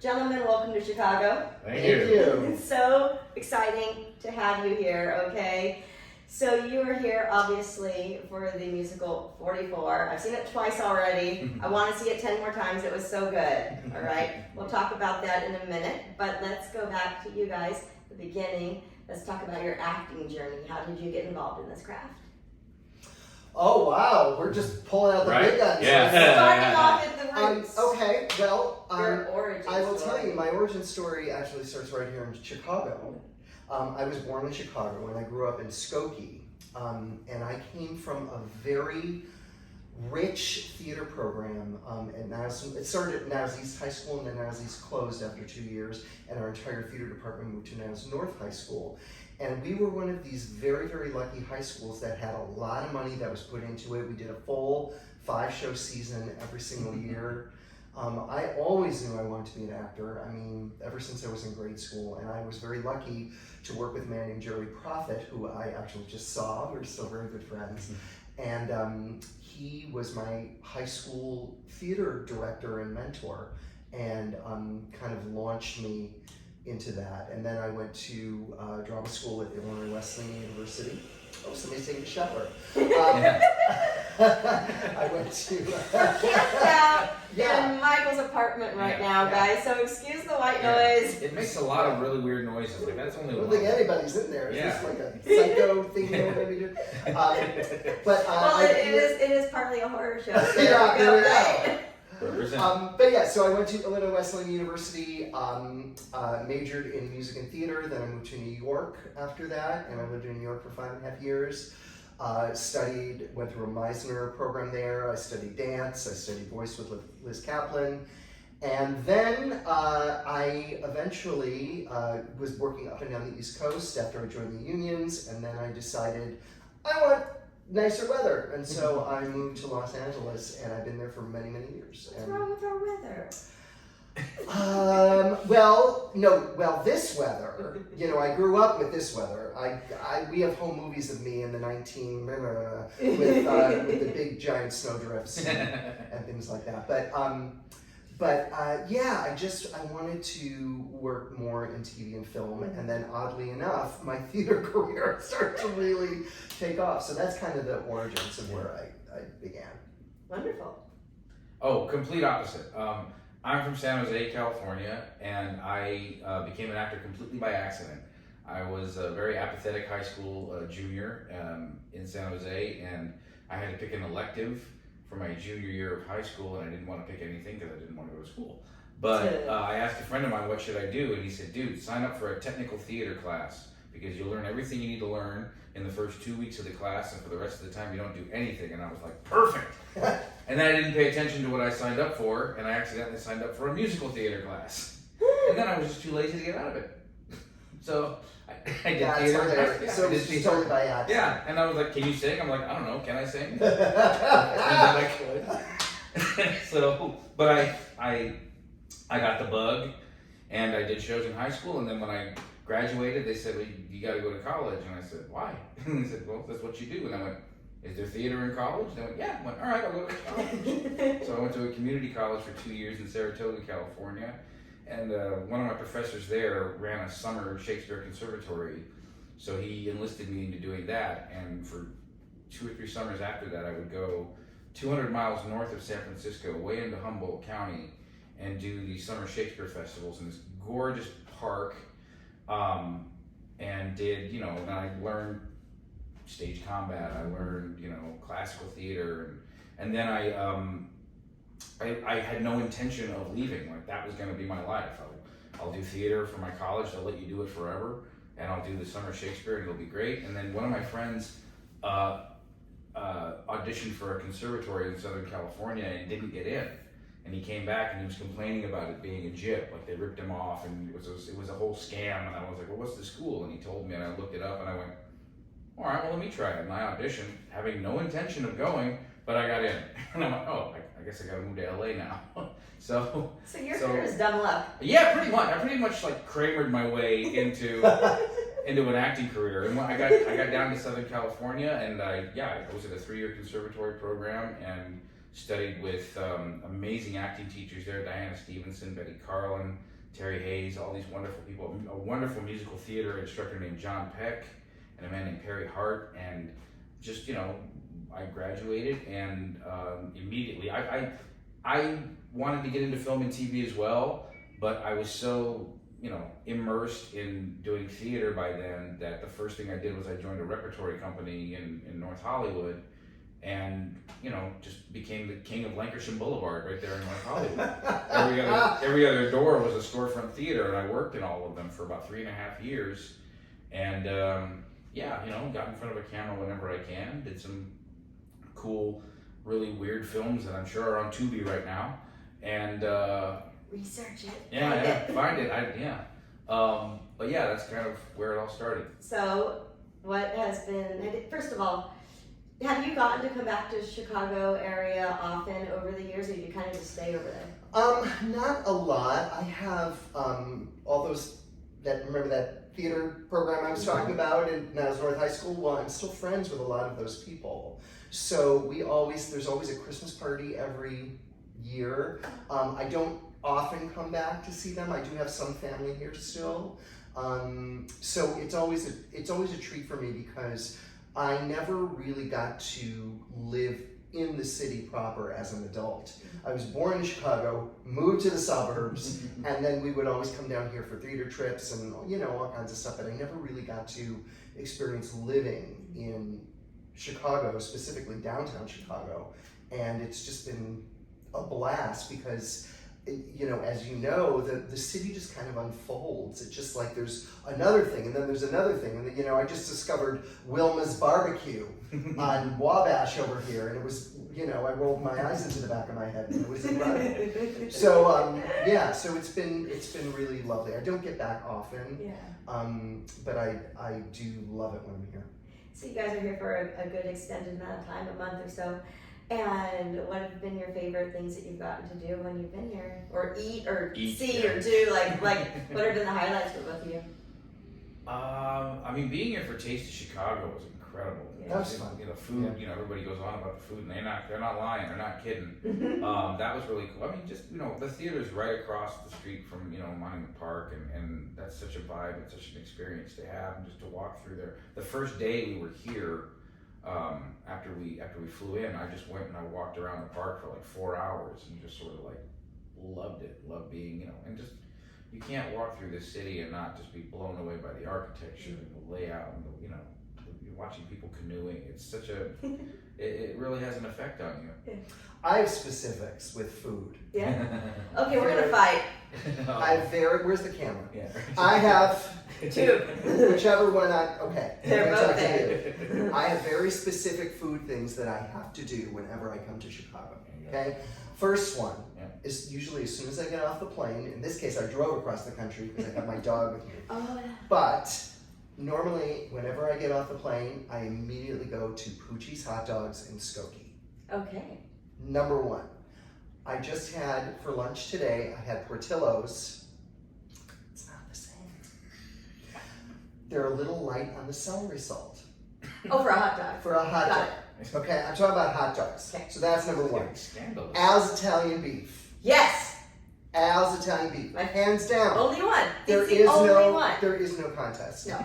Gentlemen, welcome to Chicago. Thank you. It's so exciting to have you here, okay? So you are here, obviously, for the musical 44. I've seen it twice already. I want to see it 10 more times. It was so good, all right? We'll talk about that in a minute, but let's go back to you guys, the beginning. Let's talk about your acting journey. How did you get involved in this craft? Oh, wow. We're just pulling out the big guns. Yeah. Starting off at the roots. Okay, well, your origin I will story. tell you, my origin story actually starts right here in Chicago. I was born in Chicago and I grew up in Skokie. And I came from a very rich theater program. And it started at Niles East High School, and then Niles East closed after 2 years, and our entire theater department moved to Niles North High School. And we were one of these very, very lucky high schools that had a lot of money that was put into it. We did a full 5-show season every single year. I always knew I wanted to be an actor. I mean, ever since I was in grade school, and I was very lucky to work with a man named Jerry Prophet, who I actually just saw. We're still very good friends. And he was my high school theater director and mentor, and kind of launched me into that. And then I went to drama school at Illinois Wesleyan University. Oh, somebody's taking a shower. I went to... We're camped out in Michael's apartment right now, guys, so excuse the white noise. It makes a lot of really weird noises. Like, that's only I don't one. think anybody's in there. It's just like a psycho thing that we're going to do. Well, it is partly a horror show. So Yeah, there we go. right? But yeah, so I went to Illinois Wesleyan University, majored in music and theater, then I moved to New York after that, and I lived in New York for 5.5 years. Went through a Meisner program there. I studied dance, I studied voice with Liz Kaplan. And then I eventually was working up and down the East Coast after I joined the unions, and then I decided I want nicer weather, and so I moved to Los Angeles, and I've been there for many, many years. What's wrong with our weather? This weather, I grew up with this weather. We have home movies of me in the with the big giant snowdrifts and things like that. But I wanted to work more in TV and film, and then oddly enough, my theater career started to really take off. So that's kind of the origins of where I began. Wonderful. Oh, complete opposite. I'm from San Jose, California, and I became an actor completely by accident. I was a very apathetic high school junior in San Jose, and I had to pick an elective for my junior year of high school, and I didn't want to pick anything because I didn't want to go to school. But I asked a friend of mine, what should I do? And he said, dude, sign up for a technical theater class, because you'll learn everything you need to learn in the first 2 weeks of the class, and for the rest of the time you don't do anything. And I was like, perfect! And then I didn't pay attention to what I signed up for, and I accidentally signed up for a musical theater class. And then I was just too lazy to get out of it. So I did theater. So it was just totally by accident. Yeah, and I was like, can you sing? I'm like, I don't know, can I sing? I could. But I got the bug, and I did shows in high school, and then when I graduated, they said, well, you got to go to college. And I said, why? And they said, well, that's what you do. And I went, is there theater in college? And they went, yeah. I went, all right, I'll go to college. So I went to a community college for 2 years in Saratoga, California. And one of my professors there ran a summer Shakespeare conservatory. So he enlisted me into doing that. And for 2 or 3 summers after that, I would go 200 miles north of San Francisco, way into Humboldt County, and do these summer Shakespeare festivals in this gorgeous park. And did, and I learned stage combat, I learned, classical theater, and then I had no intention of leaving. Like, that was going to be my life. I'll do theater for my college, they'll let you do it forever, and I'll do the summer Shakespeare, and it'll be great. And then one of my friends auditioned for a conservatory in Southern California and didn't get in. And he came back and he was complaining about it being a jip, like they ripped him off, and it was a whole scam. And I was like, well, what's the school? And he told me, and I looked it up, and I went, all right, well, let me try it. And I auditioned, having no intention of going, but I got in. And I went, oh, I guess I got to move to LA now. So your career is dumb luck. Yeah, pretty much. I pretty much like Kramered my way into an acting career. And when I got down to Southern California, and I was at a 3-year conservatory program and studied with amazing acting teachers there, Diana Stevenson, Betty Carlin, Terry Hayes, all these wonderful people. A wonderful musical theater instructor named John Peck and a man named Perry Hart. And just, I graduated and immediately, I wanted to get into film and TV as well, but I was so, immersed in doing theater by then that the first thing I did was I joined a repertory company in North Hollywood and, just became the king of Lancashire Boulevard right there in North Hollywood. Every other door was a storefront theater, and I worked in all of them for about 3.5 years. And got in front of a camera whenever I can, did some cool, really weird films that I'm sure are on Tubi right now. And research it. Yeah, find it. But yeah, that's kind of where it all started. So, what has been, first of all, have you gotten to come back to Chicago area often over the years, or do you kind of just stay over there? Not a lot. I have all those remember that theater program I was talking about, and now it's North High School. Well, I'm still friends with a lot of those people. So there's always a Christmas party every year. I don't often come back to see them. I do have some family here still. So it's always a treat for me because I never really got to live in the city proper as an adult. I was born in Chicago, moved to the suburbs, and then we would always come down here for theater trips and all kinds of stuff, but I never really got to experience living in Chicago, specifically downtown Chicago. And it's just been a blast because as the city just kind of unfolds. It's just like there's another thing, and then there's another thing. And I just discovered Wilma's Barbecue on Wabash over here, and it was, I rolled my eyes into the back of my head, and it was incredible. So so it's been really lovely. I don't get back often, but I do love it when I'm here. So you guys are here for a good extended amount of time, a month or so. And what have been your favorite things that you've gotten to do when you've been here? Or eat, see, or do? Like what have been the highlights for both of you? Being here for Taste of Chicago was incredible. Yeah. That was fun. Food, everybody goes on about the food, and they're not lying, they're not kidding. That was really cool. The theater's right across the street from, Monument Park, and that's such a vibe and such an experience to have, and just to walk through there. The first day we were here, after we flew in, I just went and I walked around the park for like 4 hours and just sort of like loved being, and just, you can't walk through this city and not just be blown away by the architecture and the layout and you're watching people canoeing. It's such it really has an effect on you. I have specifics with food. Yeah. Okay, we're gonna fight. Where's the camera? Yeah. I have two. Whichever one okay. They're both there. I have very specific food things that I have to do whenever I come to Chicago. Okay? First one is usually as soon as I get off the plane. In this case, I drove across the country because I got my dog with me. Oh. But normally, whenever I get off the plane, I immediately go to Poochie's Hot Dogs in Skokie. Okay. Number one. I just had, for lunch today, I had Portillo's. It's not the same. They're a little light on the celery salt. Oh, for a hot dog. For a hot dog. Okay, I'm talking about hot dogs. Okay. So that's number one. Scandalous. Al's Italian beef. Yes. Al's Italian beef. Hands down. Only one. There it's the only one. There is no contest. No.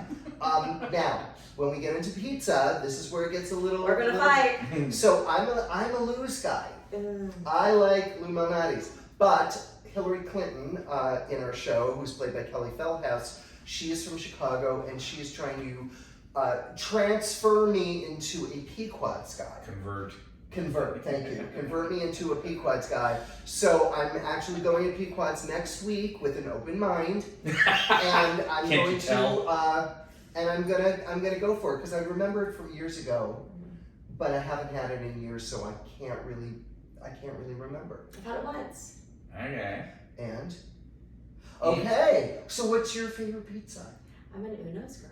Now, when we get into pizza, this is where it gets a little. We're gonna fight. So I'm a Lou's guy. I like Lou Malnati's, but Hillary Clinton in our show, who's played by Kelly Feldhouse, she is from Chicago, and she is trying to transfer me into a Pequod's guy. Convert, thank you. Convert me into a Pequod's guy. So I'm actually going to Pequod's next week with an open mind, and I'm gonna go for it because I remember it from years ago, but I haven't had it in years, so I can't really remember. I've had it once. Okay. And okay, so what's your favorite pizza? I'm an Uno's girl.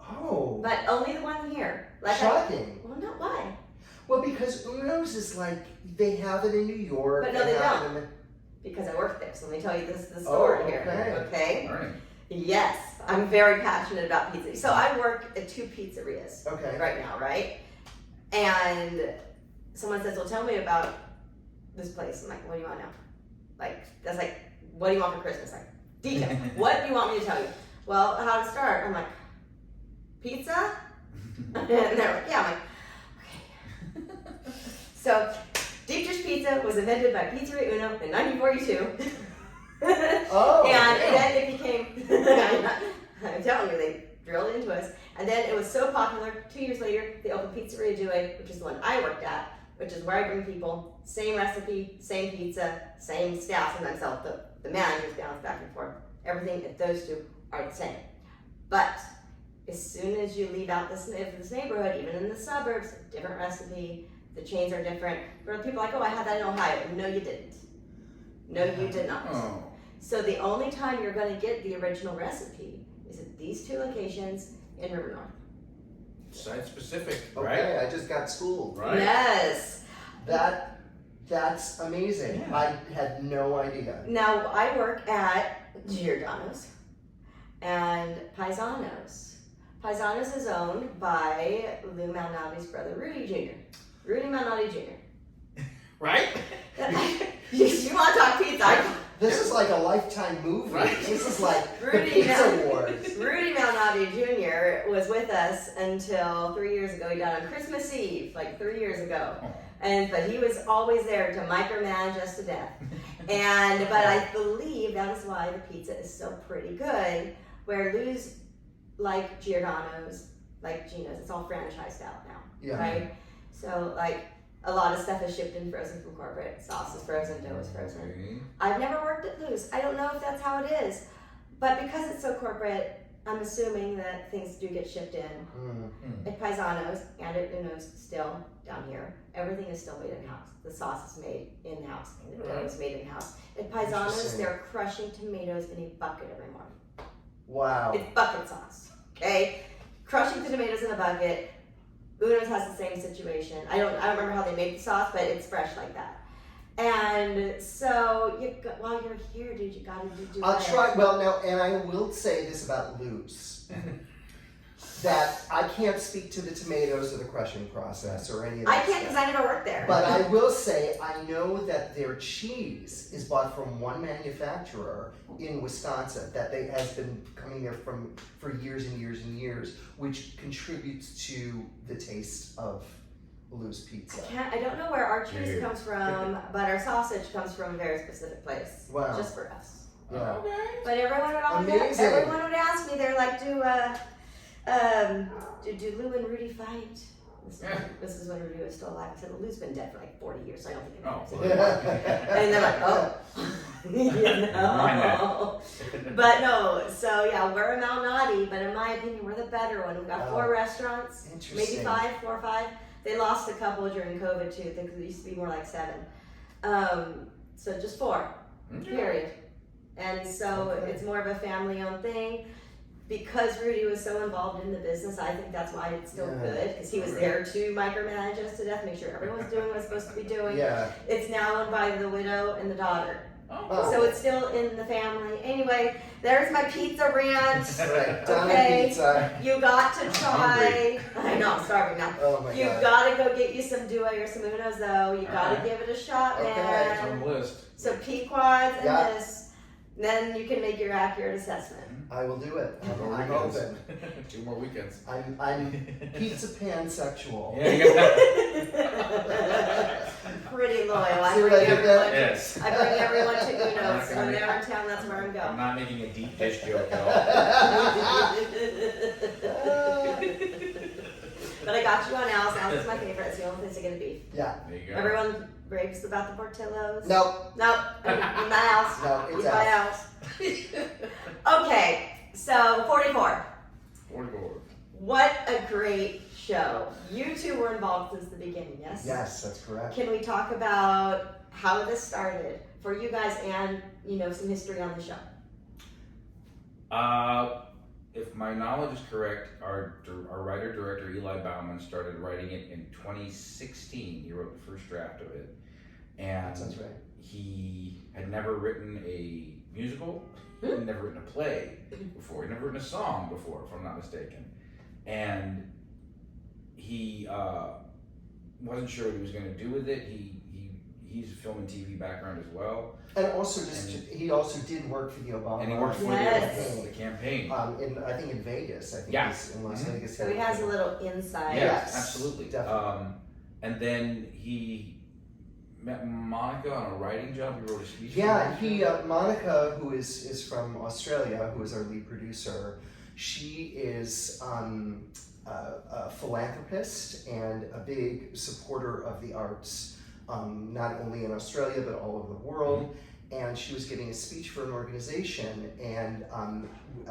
Oh, But only the one here. shocking. Well, not why. Well, because Uno's is like, they have it in New York. But no, they have don't. it in Because I work there, so let me tell you the story here. Okay? Learning. Yes, I'm very passionate about pizza. So I work at 2 pizzerias Okay. right now, right? And someone says, well, tell me about this place. I'm like, what do you want to know? Like, that's like, what do you want for Christmas? Like, details. What do you want me to tell you? Well, how to start? I'm like, pizza? And they're like, yeah. I'm like, okay. So, deep dish pizza was invented by Pizzeria Uno in 1942. Oh, and damn. then it became, I'm telling you, they drilled into us. And then it was so popular, 2 years later, they opened Pizzeria Due, which is the one I worked at, which is where I bring people, same recipe, same pizza, same staff, sometimes the managers bounce back and forth. Everything at those two are the same. But as soon as you leave out this neighborhood, even in the suburbs, different recipe, the chains are different. Where people are like, oh, I had that in Ohio. No, you didn't. No, you did not. Oh. So the only time you're going to get the original recipe is at these two locations in River North. Site specific, Okay, right? I just got schooled. Right. Yes. That's amazing. Yeah. I had no idea. Now I work at Giordano's and Paisanos. Paisanos is owned by Lou Malnati's brother, Rudy Jr. Rudy Malnati Jr. Right? You want to talk pizza? This is like a Lifetime movie. Right. This is like the Rudy Pizza Wars. Rudy Malnati Jr. was with us until 3 years ago. He died on Christmas Eve, like 3 years ago. But he was always there to micromanage us to death. But I believe that is why the pizza is so pretty good. Where Lou's like Giordano's, like Gino's, it's all franchised out now, Yeah. right? So like a lot of stuff is shipped in frozen from corporate. Sauce is frozen, dough is frozen. Okay. I've never worked at Lou's. I don't know if that's how it is. But because it's so corporate, I'm assuming that things do get shipped in. At Paisano's and at Uno's still down here, everything is still made in-house. The sauce is made in-house and the dough is made in-house. At Paisano's, Interesting. they're crushing tomatoes in a bucket every morning. Wow. It's bucket sauce, okay? Crushing the tomatoes in a bucket. Uno's has the same situation. I don't remember how they make the sauce, but it's fresh like that. And so, while you're here, dude, you gotta do I'll it. try. Well, now, and I will say this about Lou's. That I can't speak to the tomatoes or the crushing process or any of that I can't because stuff. I never worked there. But I will say, I know that their cheese is bought from one manufacturer in Wisconsin that has been coming there for years and years and years, which contributes to the taste of Lou's pizza. I don't know where our cheese Dude. comes from, but our sausage comes from a very specific place. Wow. Just for us. Yeah. Okay. But everyone would ask me, they're like, do Lou and Rudy fight? This is when Rudy was still alive. I said, well, Lou's been dead for like 40 years, so I don't think it Oh. matters. And they're like, oh. You know. But no, so yeah, we're a Malnati, but in my opinion, we're the better one. We've got 4 restaurants, maybe Interesting. 4 or 5. They lost a couple during COVID too. There used to be more like 7. So just 4, period. And so it's more of a family-owned thing. Because Rudy was so involved in the business, I think that's why it's still good. Because he was there to micromanage us to death, make sure everyone's doing what it's supposed to be doing. Yeah. It's now owned by the widow and the daughter. Oh. So it's still in the family. Anyway, there's my pizza rant. Right. Donna Okay. Pizza. You got to try. Hungry. I know, I'm starving now. Oh my You god. gotta go get you some Due or some Unos though. You gotta Alright. give it a shot, Okay. It's on man. the list. So Pequods and Yeah. this. Then you can make your accurate assessment. I will do it. Two more I'm weekends. open. 2 more weekends. I'm pizza pansexual. Yeah, you got Pretty loyal. I See what bring I did everyone. there? Yes. I bring everyone to I'm Unos not gonna when make- they're in town. That's where I'm I'm going. not making a deep dish joke at all. But I got you on Alice. Alice is my favorite. It's the only place I get a beef. Yeah. There you go. Everyone raves about the Portillos. No. No, in my house. No, In it's my out. house. Okay, so 44. 44. What a great show. You two were involved since the beginning, yes? Yes, that's correct. Can we talk about how this started for you guys and, some history on the show? If my knowledge is correct, our writer-director Eli Bauman started writing it in 2016. He wrote the first draft of it. And That's right. he had never written a musical, he'd never written a play before, he'd never written a song before, if I'm not mistaken. And he wasn't sure what he was going to do with it. He's a film and TV background as well. And also he also did work for the Obama. And he worked for Yes. the campaign. I think in Vegas. I think Yeah. he's in Las Vegas. So he has a little inside. Yes, absolutely. definitely. And then he met Monica on a writing job. He wrote a speech. Yeah, Monica, who is from Australia, who is our lead producer, she is a philanthropist and a big supporter of the arts, not only in Australia but all over the world. And she was giving a speech for an organization, and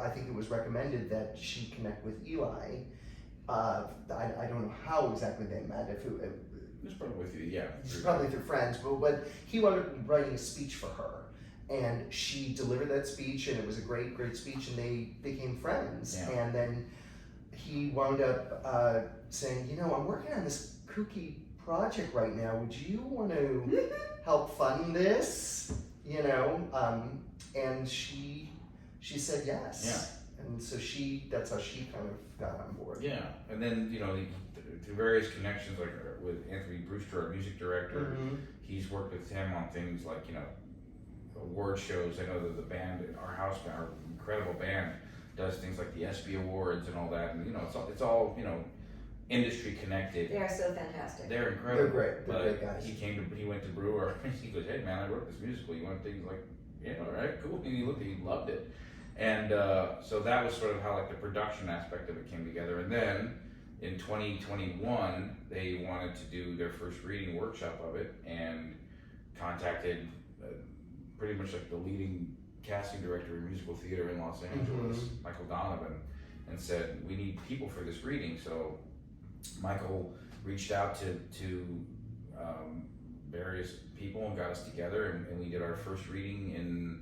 I think it was recommended that she connect with Eli. I don't know how exactly they met. If it was probably with you, yeah. Probably through friends, but he wound up writing a speech for her, and she delivered that speech, and it was a great speech, and they became friends. Yeah. And then he wound up saying, you know, I'm working on this kooky project right now. Would you want to help fund this? You know, and she said yes. Yeah. And so that's how she kind of got on board. Yeah, and then, you know, through various connections, like with Anthony Brewster, our music director, he's worked with him on things like, you know, award shows. I know that the band, our incredible band, does things like the ESPY Awards and all that, and you know, it's all you know, industry connected. They are so fantastic. They're incredible. They're great. They're great guys. He went to Brewer. He goes, hey man, I wrote this musical. You want things like, yeah, all right, cool. And he loved it. And so that was sort of how like the production aspect of it came together. And then in 2021, they wanted to do their first reading workshop of it and contacted pretty much like the leading casting director in musical theater in Los Angeles, Michael Donovan, and said, we need people for this reading. So Michael reached out to various people and got us together, and we did our first reading in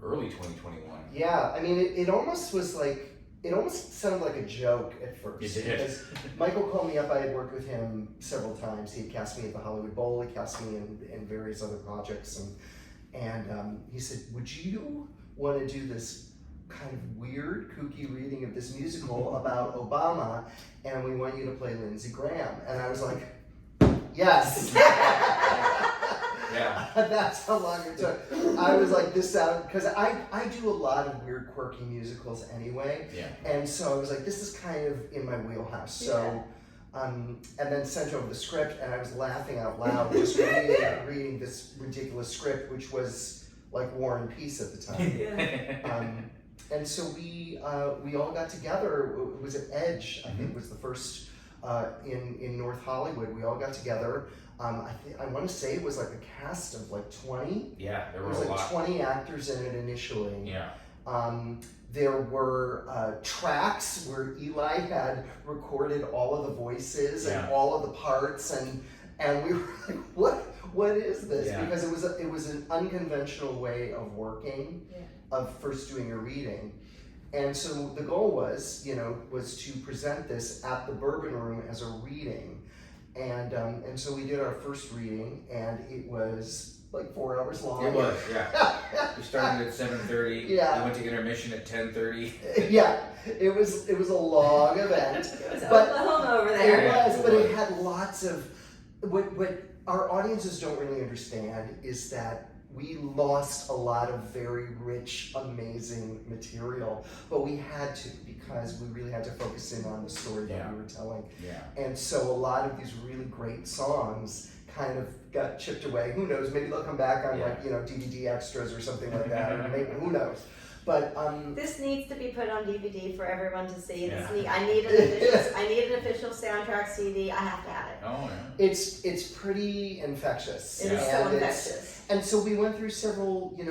early 2021. Yeah, I mean, it almost was like, it almost sounded like a joke at first. It did. Because Michael called me up. I had worked with him several times. He had cast me at the Hollywood Bowl. He cast me in various other projects, and he said, "Would you want to do this kind of weird, kooky reading of this musical about Obama? And we want you to play Lindsey Graham." And I was like, "Yes." Yeah. That's how long it took. I was like, this sound, because I do a lot of weird, quirky musicals anyway. Yeah. And so I was like, this is kind of in my wheelhouse. So, and then sent over the script, and I was laughing out loud just reading this ridiculous script, which was like War and Peace at the time. And so we all got together. It was at Edge, I think was the first in North Hollywood. We all got together. I want to say it was like a cast of like 20. Yeah, there There were was a like lot. 20 actors in it initially. Yeah. There were tracks where Eli had recorded all of the voices and all of the parts, and we were like, what is this? Yeah. Because it was an unconventional way of working, of first doing a reading. And so the goal was to present this at the Bourbon Room as a reading. And so we did our first reading, and it was like 4 hours long. It was, yeah. We started at 7:30. Yeah. We went to intermission at 10:30. Yeah, it was a long event. It was But Oklahoma over there. It was, but it had lots of what our audiences don't really understand is that we lost a lot of very rich, amazing material, but we had to, because we really had to focus in on the story that we were telling. Yeah. And so a lot of these really great songs kind of got chipped away. Who knows? Maybe they'll come back on DVD extras or something like that. Or maybe, who knows? But this needs to be put on DVD for everyone to see. Yeah. I need an official soundtrack CD. I have to have it. Oh yeah. It's pretty infectious. It is so infectious. And so we went through several. We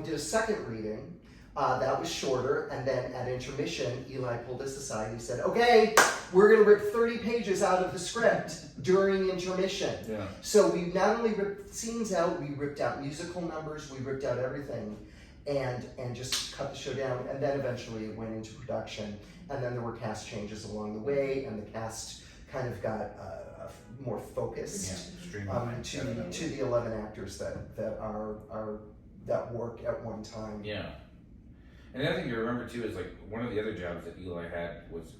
did a second reading. That was shorter, and then at intermission, Eli pulled us aside and he said, "Okay, we're going to rip 30 pages out of the script during intermission." Yeah. So we not only ripped scenes out, we ripped out musical numbers, we ripped out everything, and just cut the show down. And then eventually it went into production, and then there were cast changes along the way, and the cast kind of got more focused to the 11 actors that work at one time. Yeah. And the other thing to remember too is like one of the other jobs that Eli had was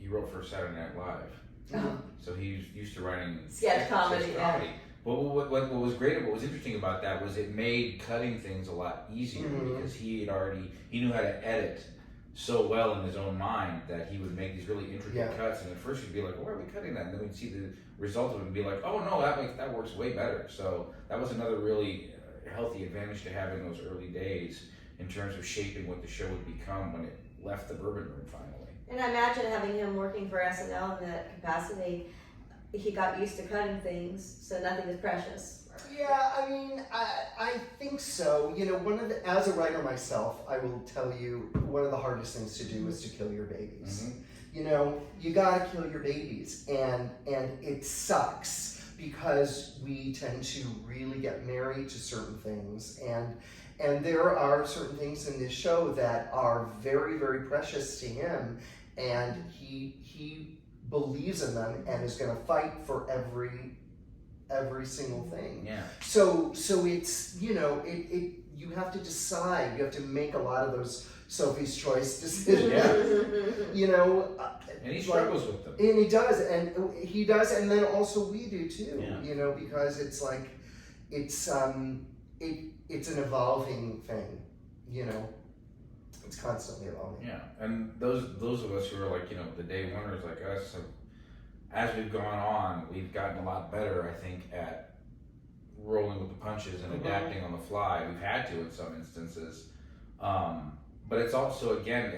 he wrote for Saturday Night Live. Mhm. So he's used to writing Sketch comedy, yeah. But what was great, what was interesting about that was it made cutting things a lot easier because he knew how to edit so well in his own mind that he would make these really intricate cuts. And at first you'd be like, why are we cutting that? And then we'd see the result of it and be like, oh no, that works way better. So that was another really healthy advantage to have in those early days in terms of shaping what the show would become when it left the Bourbon Room finally. And I imagine having him working for SNL in that capacity, he got used to cutting things, so nothing is precious. Yeah, I mean, I think so. You know, as a writer myself, I will tell you, one of the hardest things to do is to kill your babies. Mm-hmm. You know, you gotta kill your babies, and it sucks because we tend to really get married to certain things, and there are certain things in this show that are very, very precious to him, and he believes in them and is going to fight for every single thing. Yeah. So it's, you know, you have to decide. You have to make a lot of those Sophie's Choice decisions. Yeah. You know. And he struggles with them. And he does, and then also we do too. Yeah. You know, because it's like, it's an evolving thing. You know. It's constantly evolving. Yeah, and those of us who are like, you know, the day oneers like us, as we've gone on, we've gotten a lot better, I think, at rolling with the punches and adapting on the fly. We've had to in some instances, but it's also, again,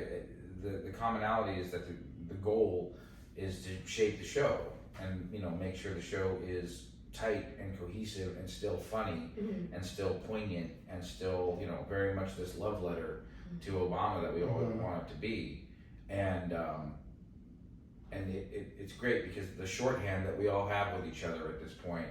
the commonality is that the goal is to shape the show and, you know, make sure the show is tight and cohesive and still funny and still poignant and still, you know, very much this love letter to Obama that we all want it to be, and it's great because the shorthand that we all have with each other at this point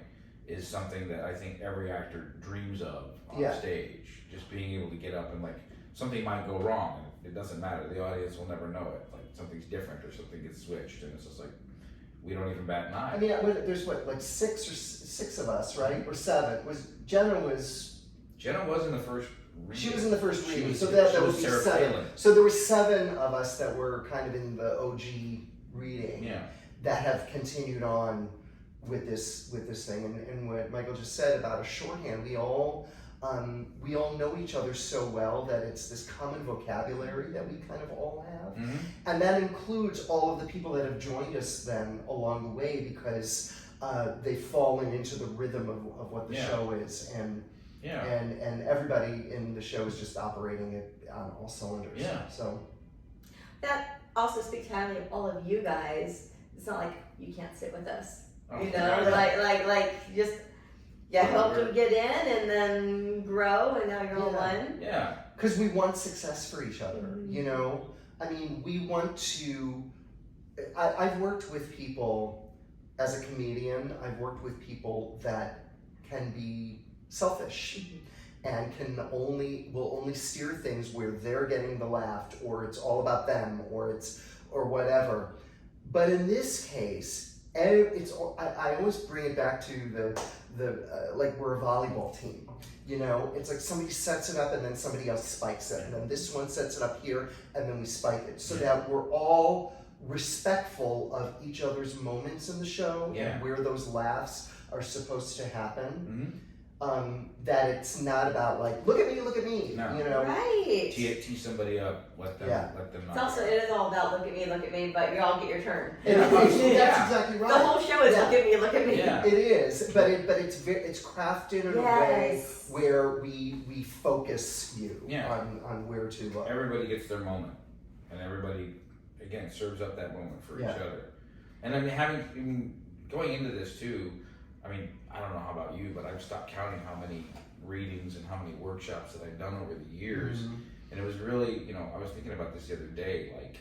is something that I think every actor dreams of on stage. Just being able to get up and, like, something might go wrong, and it doesn't matter. The audience will never know it. Like, something's different or something gets switched, and it's just like we don't even bat an eye. I mean, there's like six of us, right? Or seven. Jenna was in the first reading. She was in the first reading, so that would be seven. Palin. So there were 7 of us that were kind of in the OG reading that have continued on with this thing. And what Michael just said about a shorthand, we all know each other so well that it's this common vocabulary that we kind of all have. And that includes all of the people that have joined us then along the way, because they've fallen into the rhythm of what the show is, and everybody in the show is just operating it on all cylinders. Yeah. So that also speaks highly of all of you guys. It's not like you can't sit with us. Oh, you know, like just helped them get in and then grow, and now you're all one. Yeah. Because we want success for each other. You know, I mean, we want to. I've worked with people as a comedian. I've worked with people that can be selfish and will only steer things where they're getting the laugh, or it's all about them, or whatever. But in this case, I always bring it back to the like, we're a volleyball team. You know, it's like somebody sets it up and then somebody else spikes it, and then this one sets it up here and then we spike it, so that we're all respectful of each other's moments in the show and where those laughs are supposed to happen. That it's not about, like, look at me, No. you know. Right. Tee somebody up, let them It's also, it is all about look at me, but you all get your turn. That's exactly right. The whole show is look at me. Yeah. It is, but it's crafted in a way where we focus you on where to look. Everybody gets their moment, and everybody, again, serves up that moment for each other. And I mean, going into this too, I mean, I don't know how about you, but I've stopped counting how many readings and how many workshops that I've done over the years. And it was really, you know, I was thinking about this the other day, like,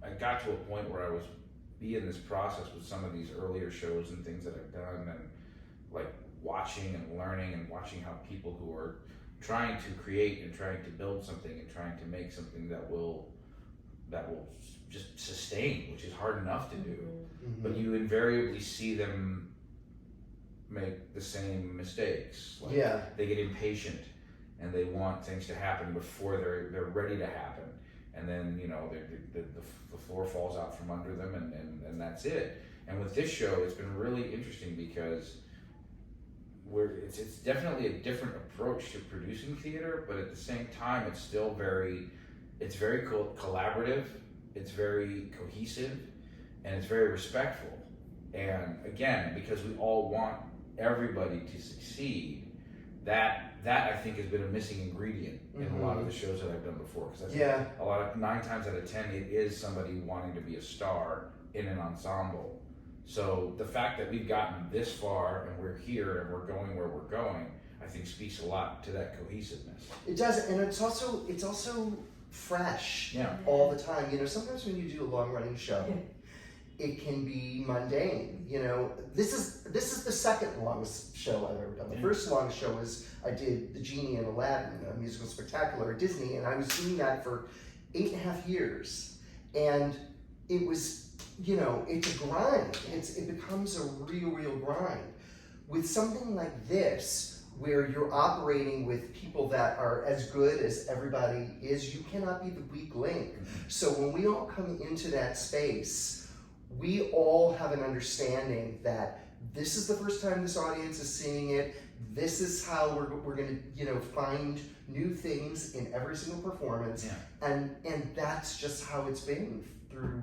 I got to a point where I was in this process with some of these earlier shows and things that I've done, and like watching and learning and watching how people who are trying to create and trying to build something and trying to make something that will just sustain, which is hard enough to do, but you invariably see them make the same mistakes. Like, they get impatient and they want things to happen before they're ready to happen. and then the floor falls out from under them, and that's it. And with this show, it's been really interesting because it's definitely a different approach to producing theater, but at the same time, it's still very collaborative, it's very cohesive, and it's very respectful. And again, because we all want everybody to succeed, that I think has been a missing ingredient in a lot of the shows that I've done before. Because a lot of 9 times out of 10, it is somebody wanting to be a star in an ensemble. So the fact that we've gotten this far and we're here and we're going where we're going, I think speaks a lot to that cohesiveness. It does, and it's also fresh Yeah. all the time. You know, sometimes when you do a long running show, it can be mundane. You know, this is the second longest show I've ever done. The first longest show was I did The Genie in Aladdin, a musical spectacular at Disney, and I was doing that for 8.5 years, and it was, you know, it's a grind. It becomes a real grind. With something like this, where you're operating with people that are as good as everybody is, you cannot be the weak link. So when we all come into that space, we all have an understanding that this is the first time this audience is seeing it. This is how we're going to, you know, find new things in every single performance, and that's just how it's been through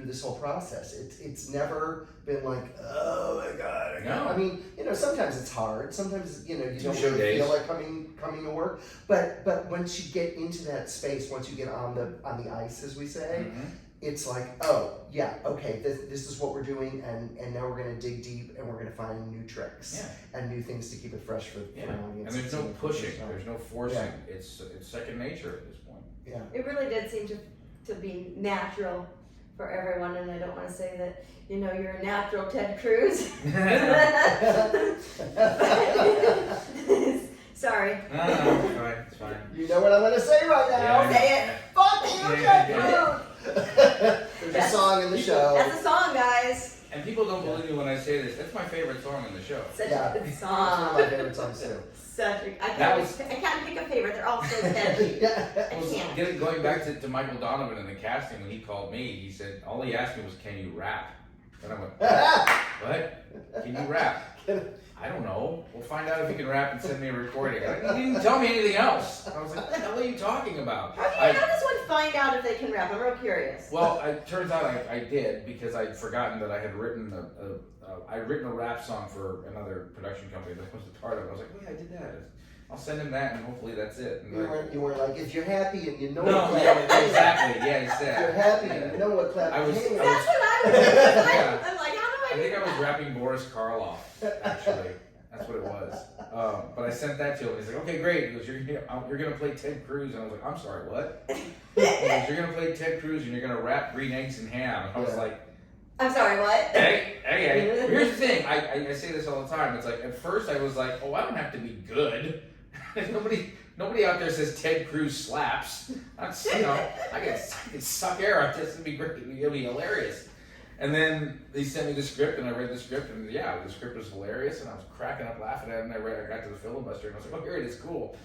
this whole process. It's never been like, oh my God. No. I mean, you know, sometimes it's hard. Sometimes, you know, you don't show really days. feel like coming to work. But once you get into that space, once you get on the ice, as we say, it's like, oh yeah, okay, this is what we're doing, and now we're gonna dig deep and we're gonna find new tricks and new things to keep it fresh for an audience. And there's no pushing, there's no forcing. It's second nature at this point. Yeah. It really did seem to be natural for everyone, and I don't want to say that, you know, you're a natural Ted Cruz. Sorry. No, it's fine. You know what I'm gonna say right now. Yeah, Say it. Fuck you, Ted Cruz. There's a song in the show. That's a song, guys. And people don't believe me when I say this. That's my favorite song in the show. Such Yeah. a good It's song. one of my favorite songs too. I can't pick a favorite. They're all so catchy. I can't. Going back to Michael Donovan in the casting, when he called me, he said, all he asked me was, can you rap? And I went, what? Can you rap? I don't know. We'll find out if you can rap and send me a recording. He didn't tell me anything else. I was like, what the hell are you talking about? How does one find out if they can rap? I'm real curious. Well, it turns out I did, because I'd forgotten that I had written a rap song for another production company that I was a part of. I was like, oh yeah, I did that. I'll send him that, and hopefully that's it. And You weren't like, if you're happy and you know no, what yeah, exactly. Yeah, he if said. you're happy and you know what clap I was- your hands. That's what I was doing. Yeah. I'm like, how do I I do think I was that? rapping Boris Karloff, actually. That's what it was. But I sent that to him. He's like, okay, great. He goes, you're gonna play Ted Cruz. And I was like, I'm sorry, what? He goes, you're gonna play Ted Cruz and you're gonna rap Green Eggs and Ham. And I was like, I'm sorry, what? hey. Here's the thing. I say this all the time. It's like, at first I was like, oh, I don't have to be good. Nobody out there says Ted Cruz slaps. That's, you know, I can suck air on this. It'd be great. It'd be hilarious. And then they sent me the script, and I read the script, and yeah, the script was hilarious, and I was cracking up laughing at it. And I got to the filibuster, and I was like, oh, here it is, cool.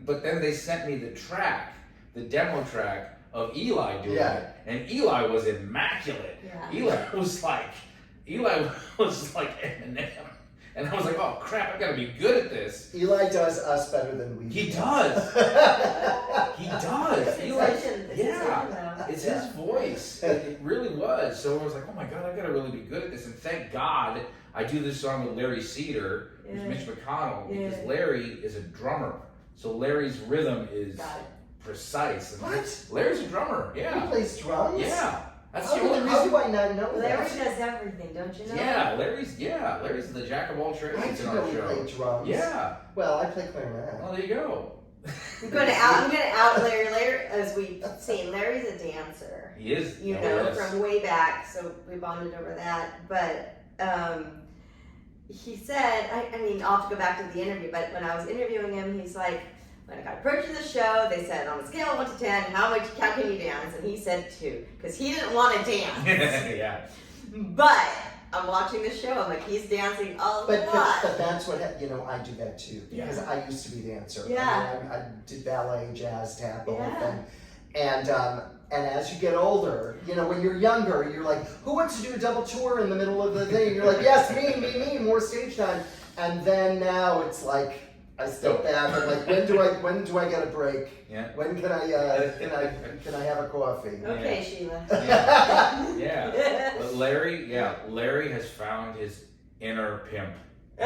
But then they sent me the track, the demo track of Eli doing it, and Eli was immaculate. Yeah. Eli was like Eminem. And I was like, oh crap, I gotta be good at this. Eli does us better than we do. He does. He does. It's Eli, his yeah, it's his voice. It really was. So I was like, oh my God, I gotta really be good at this. And thank God I do this song with Larry Cedar, who's Mitch McConnell, because Larry is a drummer. So Larry's rhythm is precise. And What? Larry's a drummer. Yeah. He plays drums? Yeah. That's How the only do reason. I not know Larry that? does everything, don't you know? Yeah, Larry's the jack of all I trades didn't in know our he show. played drums. Yeah. Well, I play clarinet. Well, there you go. I'm gonna out Larry. Larry, as we've seen, Larry's a dancer. He is. You Oh, know, yes. from way back, so we bonded over that. But he said, I mean, I'll have to go back to the interview, but when I was interviewing him, he's like, when I got approached to the show, they said, on a scale of 1 to 10, how can you dance? And he said 2, because he didn't want to dance. Yeah. But I'm watching the show, I'm like, he's dancing a lot. But that's what, I do that too. Because Yeah. I used to be a dancer. Yeah. I did ballet, jazz, tap, the whole Yeah. thing. And And as you get older, you know, when you're younger, you're like, who wants to do a double tour in the middle of the thing? You're like, yes, me, more stage time. And then now it's like, I step back. I'm like, when do I get a break? Yeah. When can I have a coffee? Okay, Sheila. Yeah. But Larry has found his inner pimp. The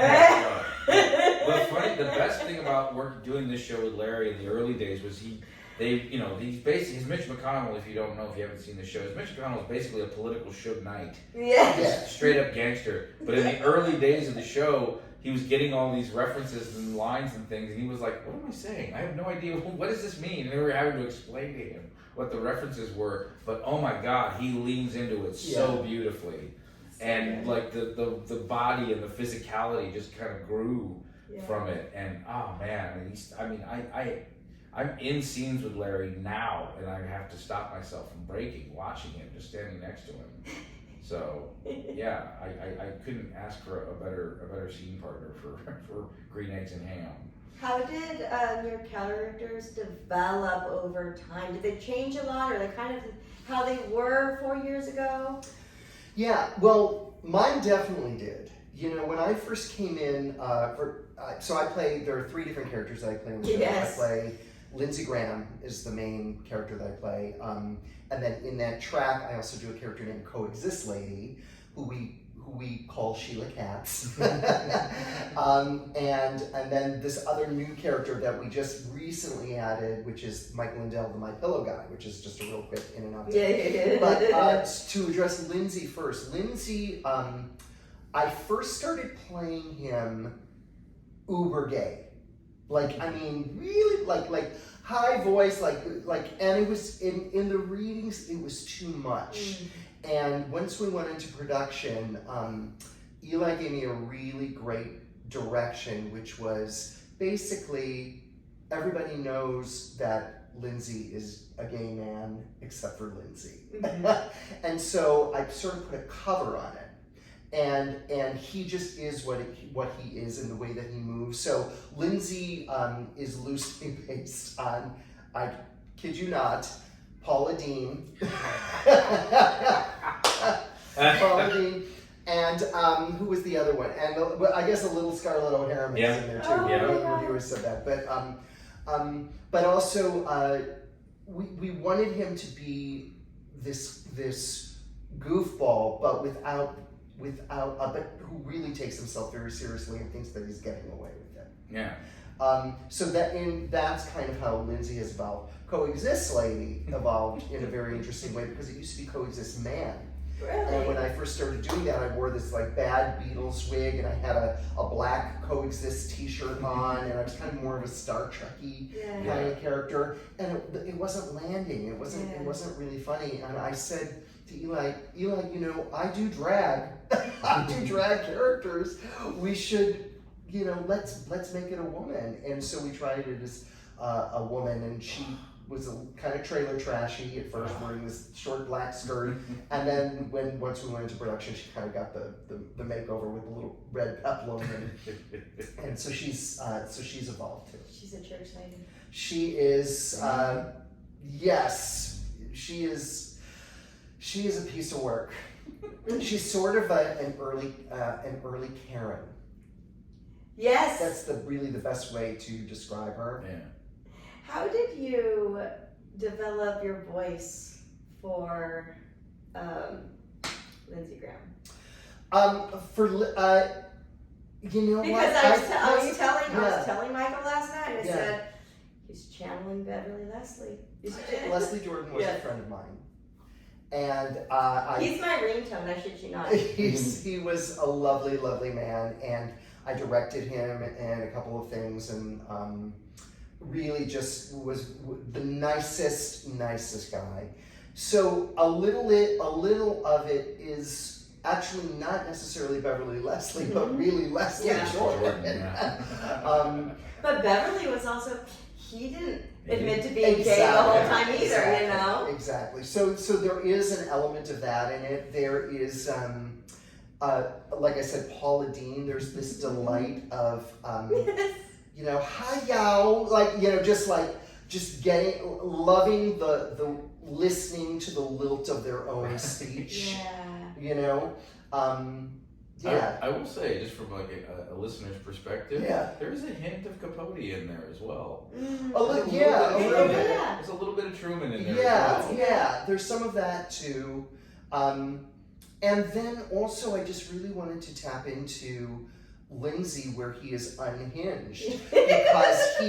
best thing about doing this show with Larry in the early days was he's Mitch McConnell. If you don't know, if you haven't seen the show, Mitch McConnell is basically a political Suge Knight. Yeah. Straight up gangster. But in the early days of the show, he was getting all these references and lines and things, and he was like, what am I saying? I have no idea. What does this mean? And they were having to explain to him what the references were. But oh my God, he leans into it so beautifully. And like the body and the physicality just kind of grew from it. And oh man, I'm in scenes with Larry now, and I have to stop myself from breaking, watching him, just standing next to him. So yeah, I couldn't ask for a better scene partner for Green Eggs and Ham. How did your characters develop over time? Did they change a lot, or they kind of how they were 4 years ago? Yeah, well, mine definitely did. You know, when I first came in, so I play. There are 3 different characters that I play in the show. Yes. I play Lindsey Graham is the main character that I play, and then in that track, I also do a character named Coexist Lady, who we call Sheila Katz, and then this other new character that we just recently added, which is Mike Lindell, the My Pillow guy, which is just a real quick in and out. Yeah. But to address Lindsey first, Lindsey, I first started playing him uber gay. Like, I mean, really, like high voice, and it was, in the readings, it was too much. And once we went into production, Eli gave me a really great direction, which was basically, everybody knows that Lindsey is a gay man, except for Lindsey. And so I sort of put a cover on it. And he just is what he is in the way that he moves. So Lindsey is loosely based on, I kid you not, Paula Deen. Paula Deen. And who was the other one? And I guess a little Scarlett O'Hara is in there too. Oh, Reviewers said that. But also we wanted him to be this goofball, but but who really takes himself very seriously and thinks that he's getting away with it. Yeah. So that's kind of how Lindsey has evolved. Coexist Lady evolved in a very interesting way because it used to be Coexist Man. Really? And when I first started doing that, I wore this like bad Beatles wig, and I had a black Coexist t-shirt on, and I was kind of more of a Star Trek-y kind of character. And it wasn't landing. It wasn't really funny. And I said to Eli, you know, I do drag. I do drag characters. We should, you know, let's make it a woman. And so we tried it as a woman, and she was kind of trailer trashy at first, wearing this short black skirt, and then once we went into production, she kind of got the makeover with the little red peplum, and so she's evolved too. She's a church lady. She is, yes, she is a piece of work. She's sort of an early Karen. Yes. That's really the best way to describe her. Yeah. How did you develop your voice for Lindsey Graham? You know because what? I was telling Michael last night, I said, he's channeling Beverly Leslie. Leslie Jordan was a friend of mine. And he's my ringtone, I shit you not. He was a lovely, lovely man, and I directed him in a couple of things, and really just was the nicest guy. So a little of it is actually not necessarily Beverly Leslie, but really Leslie Jordan. But Beverly was also, he didn't admit to being gay the whole time either, you know? Exactly. So there is an element of that in it. There is, like I said, Paula Deen, there's this delight of, you know, hi y'all, like, you know, just just loving the listening to the lilt of their own speech. You know, yeah. I will say, just from like a listener's perspective, there is a hint of Capote in there as well. A little bit. There's a little bit of Truman in there. As well. Yeah. There's some of that too. And then also, I just really wanted to tap into Lindsay where he is unhinged because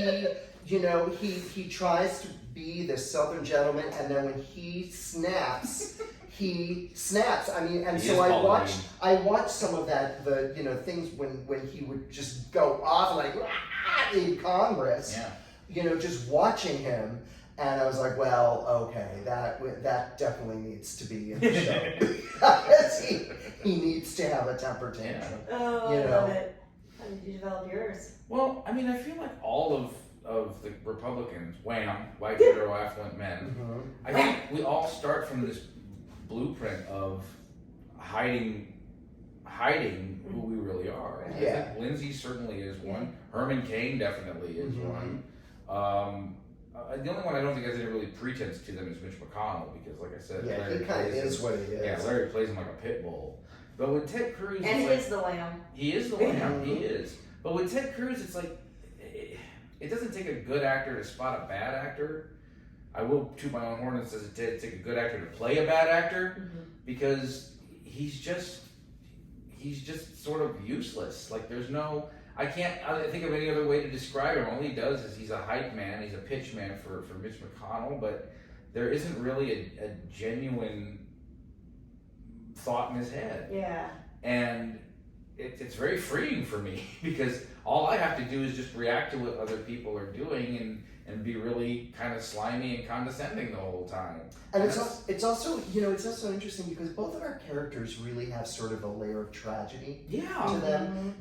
he tries to be this Southern gentleman, and then when he snaps. I mean, and so I watched some of that, things when he would just go off like in Congress, just watching him, and I was like, well, okay, that definitely needs to be in the show because he needs to have a temper tantrum. Oh, I love it. How did you develop yours? Well, I mean, I feel like all of the Republicans, white, hetero, affluent men, I think we all start from this blueprint of hiding who we really are. I think Lindsay certainly is one. Herman Cain definitely is one. The only one I don't think has any really pretense to them is Mitch McConnell, because like I said, Larry he kind of is what he is. Yeah, Larry plays him like a pit bull. But with Ted Cruz, and he is the lamb. He is the lamb. He is. But with Ted Cruz, it's like it doesn't take a good actor to spot a bad actor. I will toot my own horn and says it take a good actor to play a bad actor, because he's just sort of useless. Like I can't think of any other way to describe him. All he does is he's a hype man, he's a pitch man for Mitch McConnell, but there isn't really a genuine thought in his head. Yeah. And it's very freeing for me because all I have to do is just react to what other people are doing and be really kind of slimy and condescending the whole time. And it's also interesting because both of our characters really have sort of a layer of tragedy to them,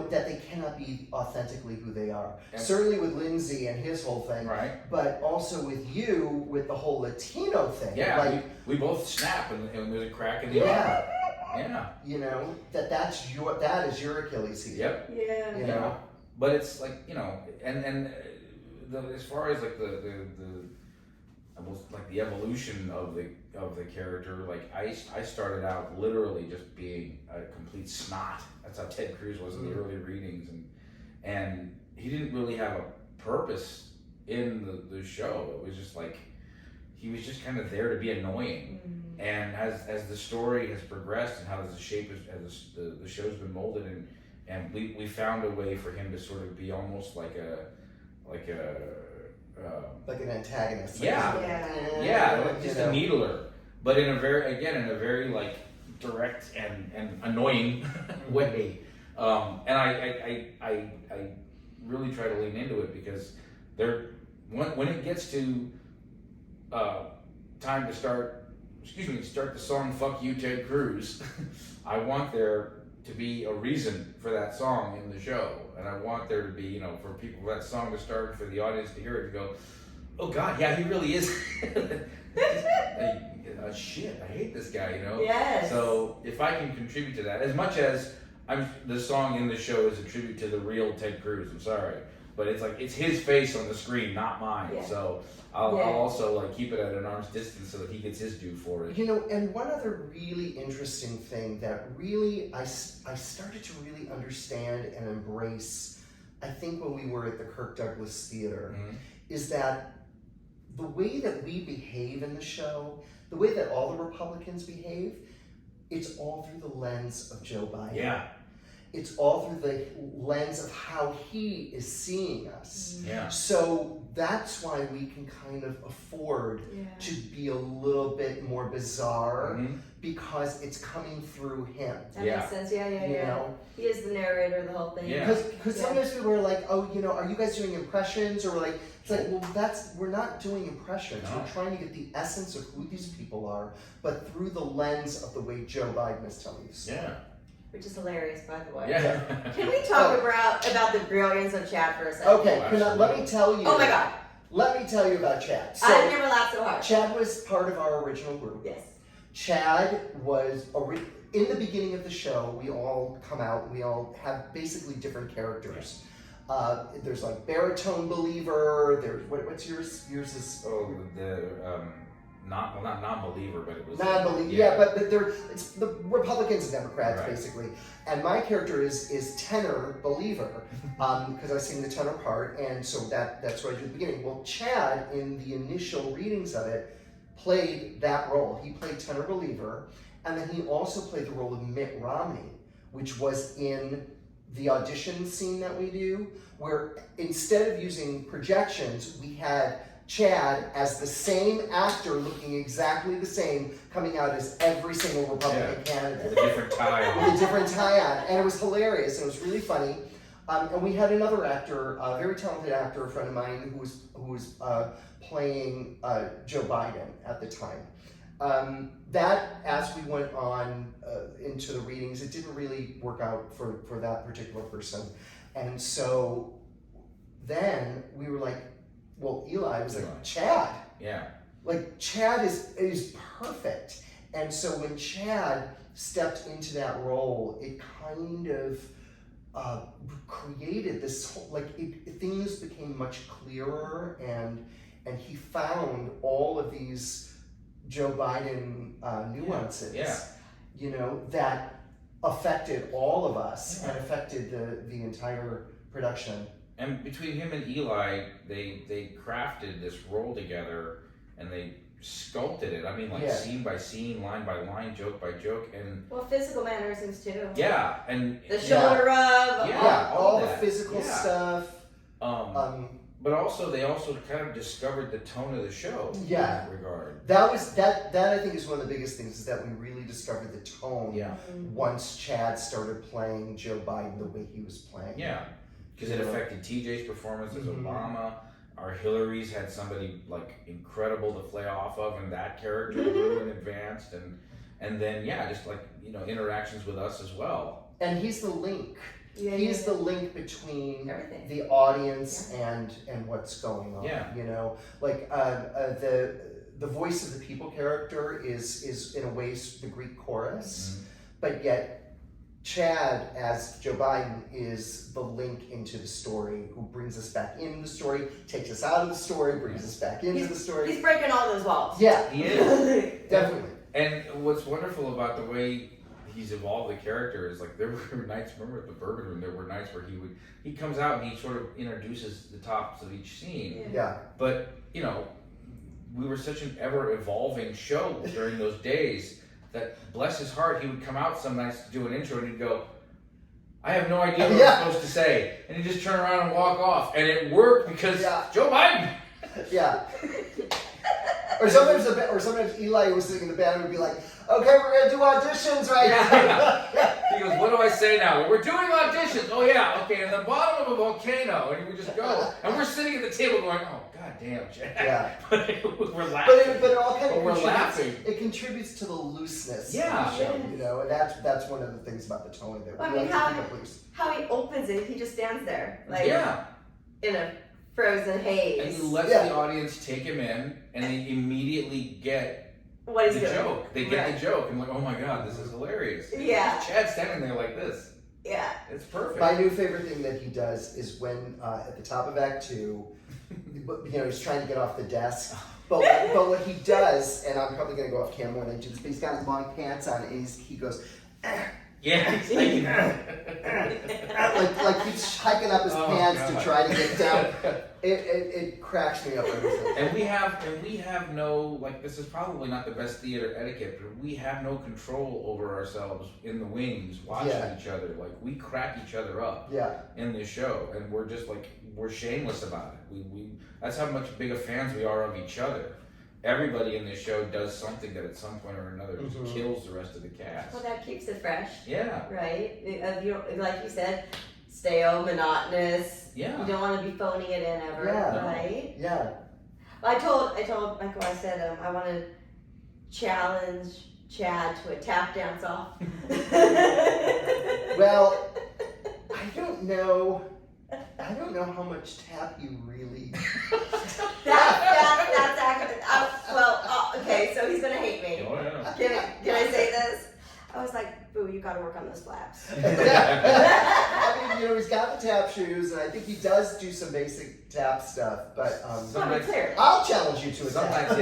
that they cannot be authentically who they are. And certainly with Lindsay and his whole thing, right? But also with you, with the whole Latino thing. Yeah, like we both snap and there's a crack in the arm. Yeah. That is your Achilles heel. Yep. Yeah. But it's like, and as far as like the almost like the evolution of the character, like I started out literally just being a complete snot. That's how Ted Cruz was in the early readings, and he didn't really have a purpose in the show. It was just like he was just kind of there to be annoying. And as the story has progressed and how the shape as the show's been molded, and we found a way for him to sort of be almost like an antagonist. Just a needler, but in a very like direct and annoying way. And I really try to lean into it because when it gets to time to start the song "Fuck You, Ted Cruz," I want there to be a reason for that song in the show, and I want there to be, for people for that song to start, for the audience to hear it and go, "Oh God, yeah, he really is." Shit, I hate this guy, Yes. So if I can contribute to that, as much as the song in the show is a tribute to the real Ted Cruz. I'm sorry, but it's like it's his face on the screen, not mine. Yeah. So I'll also like keep it at an arm's distance so that he gets his due for it. And one other really interesting thing that really I started to really understand and embrace, I think when we were at the Kirk Douglas Theater, is that the way that we behave in the show, the way that all the Republicans behave, it's all through the lens of Joe Biden. Yeah. It's all through the lens of how he is seeing us. Yeah. So that's why we can kind of afford to be a little bit more bizarre because it's coming through him. That makes sense. Yeah. He is the narrator of the whole thing. Yeah. Because sometimes people are like, oh, are you guys doing impressions? Or we're like, it's like, well, we're not doing impressions. No. We're trying to get the essence of who these people are, but through the lens of the way Joe Biden is telling us. Yeah. Which is hilarious, by the way. Yeah. Can we talk about the brilliance of Chad for a second? Okay, let me tell you. Oh my God. Let me tell you about Chad. So, I've never laughed so hard. Chad was part of our original group. Yes. Chad was, in the beginning of the show, we all come out, we all have basically different characters. There's like baritone believer. There's what's yours? Yours is not non-believer, but it was non-believer. Yeah, but it's the Republicans and Democrats basically. And my character is tenor believer because I sing the tenor part, and so that's what I do at the beginning. Well, Chad in the initial readings of it played that role. He played tenor believer, and then he also played the role of Mitt Romney, which was in the audition scene that we do, where instead of using projections, we had Chad as the same actor looking exactly the same coming out as every single Republican candidate. With a different tie on. With a different tie on. And it was hilarious and it was really funny. And we had another actor, a very talented actor, a friend of mine, who was playing Joe Biden at the time. That, as we went on into the readings, it didn't really work out for that particular person. And so then we were like, well, Eli was like, Chad. Yeah. Like, Chad is perfect. And so when Chad stepped into that role, it kind of created this whole, things became much clearer, and he found all of these Joe Biden nuances, you know, that affected all of us and affected the entire production. And between him and Eli, they crafted this role together, and they sculpted it. I mean, like scene by scene, line by line, joke by joke, and physical mannerisms too. Yeah, and the shoulder rub. All the physical stuff. But also, they also kind of discovered the tone of the show. In that regard. That I think is one of the biggest things, is that we really discovered the tone. Once Chad started playing Joe Biden the way he was playing. Yeah. Because it affected TJ's performance as Obama. Our Hillary's had somebody like incredible to play off of, and that character grew and advanced, and then just like, you know, interactions with us as well. And he's the link. He's the link between everything, the audience and what's going on. You know, like the voice of the people character is in a way the Greek chorus, but yet Chad, as Joe Biden, is the link into the story, who brings us back into the story, takes us out of the story, brings us back into the story. He's breaking all those walls. Yeah, he is. Definitely. And what's wonderful about the way he's evolved the character is, like, there were nights, remember at the Bourbon Room, there were nights where he comes out and he sort of introduces the tops of each scene. But, you know, we were such an ever-evolving show during those days that, bless his heart, he would come out some nights to do an intro and he'd go, I have no idea what I'm supposed to say. And he'd just turn around and walk off. And it worked because Joe Biden. Or sometimes Eli was sitting in the band and would be like, okay, we're going to do auditions right now. He goes, what do I say now? Well, we're doing auditions. Oh, yeah, okay, in the bottom of a volcano. And he would just go. And we're sitting at the table going, oh, God damn, Jack. But we're laughing. But it all kind of we're laughing. It contributes to the looseness of the show, you know, and that's one of the things about the tone that we like to keep it loose. How he opens it, he just stands there, like in a frozen haze. And he lets the audience take him in, and they immediately get what he's the joke. They get the joke, and like, oh my God, this is hilarious. Chad's standing there like this. It's perfect. My new favorite thing that he does is when at the top of Act 2, you know, he's trying to get off the desk. But what he does, and I'm probably going to go off camera when I do this, but he's got his long pants on, and he goes, he's like he's hiking up his pants to try to get down. It cracks me up every time. And we have no, like, this is probably not the best theater etiquette, but we have no control over ourselves in the wings watching each other. Like, we crack each other up in this show, and we're just like, we're shameless about it. We that's how much big of fans we are of each other. Everybody in this show does something that at some point or another just kills the rest of the cast. Well, that keeps it fresh. Right? Like you said, stale, monotonous. You don't want to be phoning it in ever, right? Well, I told Michael, I said, I want to challenge Chad to a tap dance off. Well, I don't know how much tap you really. That's accurate. Okay, so he's gonna hate me. Oh, yeah. Can I say this? I was like, boo, ooh, you got to work on those flaps. I mean, you know, he's got the tap shoes, and I think he does do some basic tap stuff. But Sometimes- I'll challenge you to a Sometimes, tap.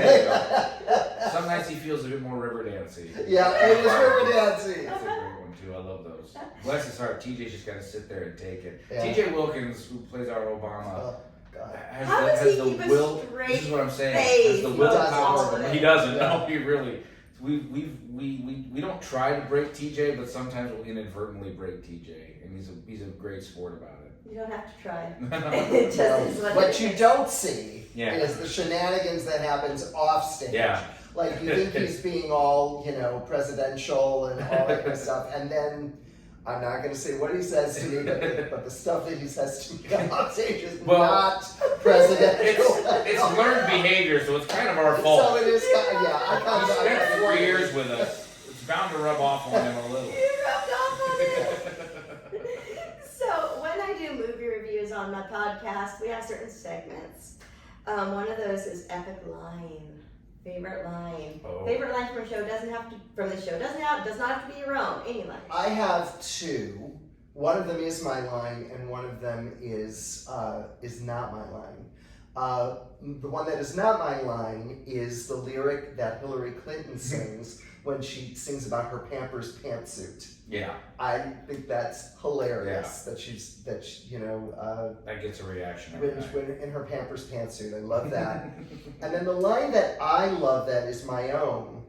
yeah. Some nights he feels a bit more river dancey. Yeah, it is river dancing. That's a great one too. I love those. Bless his heart. TJ's just got to sit there and take it. Yeah. TJ Wilkins, who plays our Obama, Oh, God. has How the, does has he the keep a will. straight This is what I'm saying. face? Has the He willpower. doesn't. He doesn't. Yeah. No, he really. We don't try to break TJ, but sometimes we'll inadvertently break TJ, and he's a great sport about it. You don't have to try. Yeah. It just is What it you is. don't see Yeah. is the shenanigans that happens off stage. Yeah. Like you think he's being all, you know, presidential and all that kind of stuff, and then I'm not going to say what he says to me, but the stuff that he says to me off stage is not presidential. It's learned behavior, so it's kind of our So fault. it is. Yeah, I He kind spent of. 4 years with us. It's bound to rub off on him a little. You rubbed off on it. So when I do movie reviews on my podcast, we have certain segments. One of those is epic line. Favorite line. Oh. Favorite line from a show does not have to be your own. Any line. I have two. One of them is my line, and one of them is not my line. The one that is not my line is the lyric that Hillary Clinton sings when she sings about her Pampers pantsuit. Yeah, I think that's hilarious that you know, that gets a reaction every night. when in her Pampers pantsuit. I love that. And then the line that I love that is my own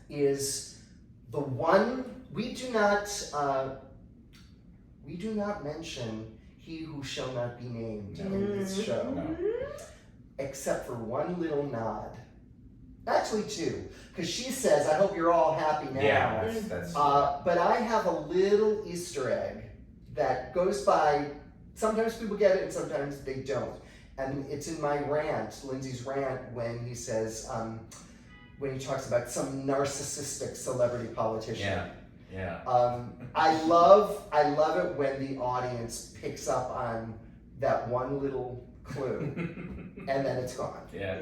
is the one we do not mention he who shall not be named in this show, No. except for one little nod. Actually, two, because she says, "I hope you're all happy now." Yeah, that's But I have a little Easter egg that goes by. Sometimes people get it, and sometimes they don't. And it's in my rant, Lindsay's rant, when he says, when he talks about some narcissistic celebrity politician. yeah. I love it when the audience picks up on that one little clue, and then it's gone. Yeah.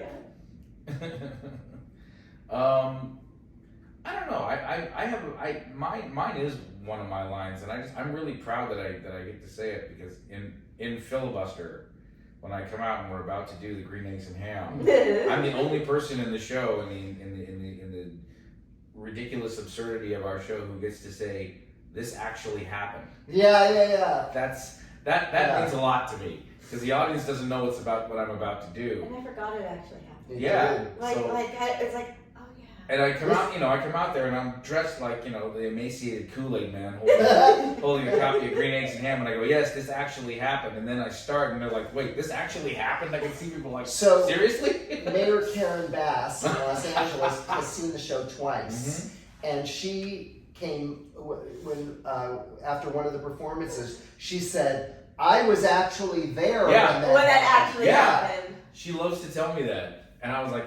I don't know. Mine is one of my lines, and I'm really proud that I get to say it, because in Filibuster, when I come out and we're about to do the green eggs and ham, I'm the only person in the show in the ridiculous absurdity of our show who gets to say, "This actually happened." Yeah. That means a lot to me, because the audience doesn't know what I'm about to do. And I forgot it actually happened. Yeah. It's like, oh yeah. And I come out there and I'm dressed like, the emaciated Kool-Aid man holding a copy of Green Eggs and Ham, and I go, "Yes, this actually happened." And then I start, and they're like, "Wait, this actually happened?" I can see people like, So- seriously? Mayor Karen Bass in Los Angeles has seen the show twice, and she came when after one of the performances. She said, "I was actually there Yeah. when When that happened." actually Yeah. happened. She loves to tell me that. And I was like,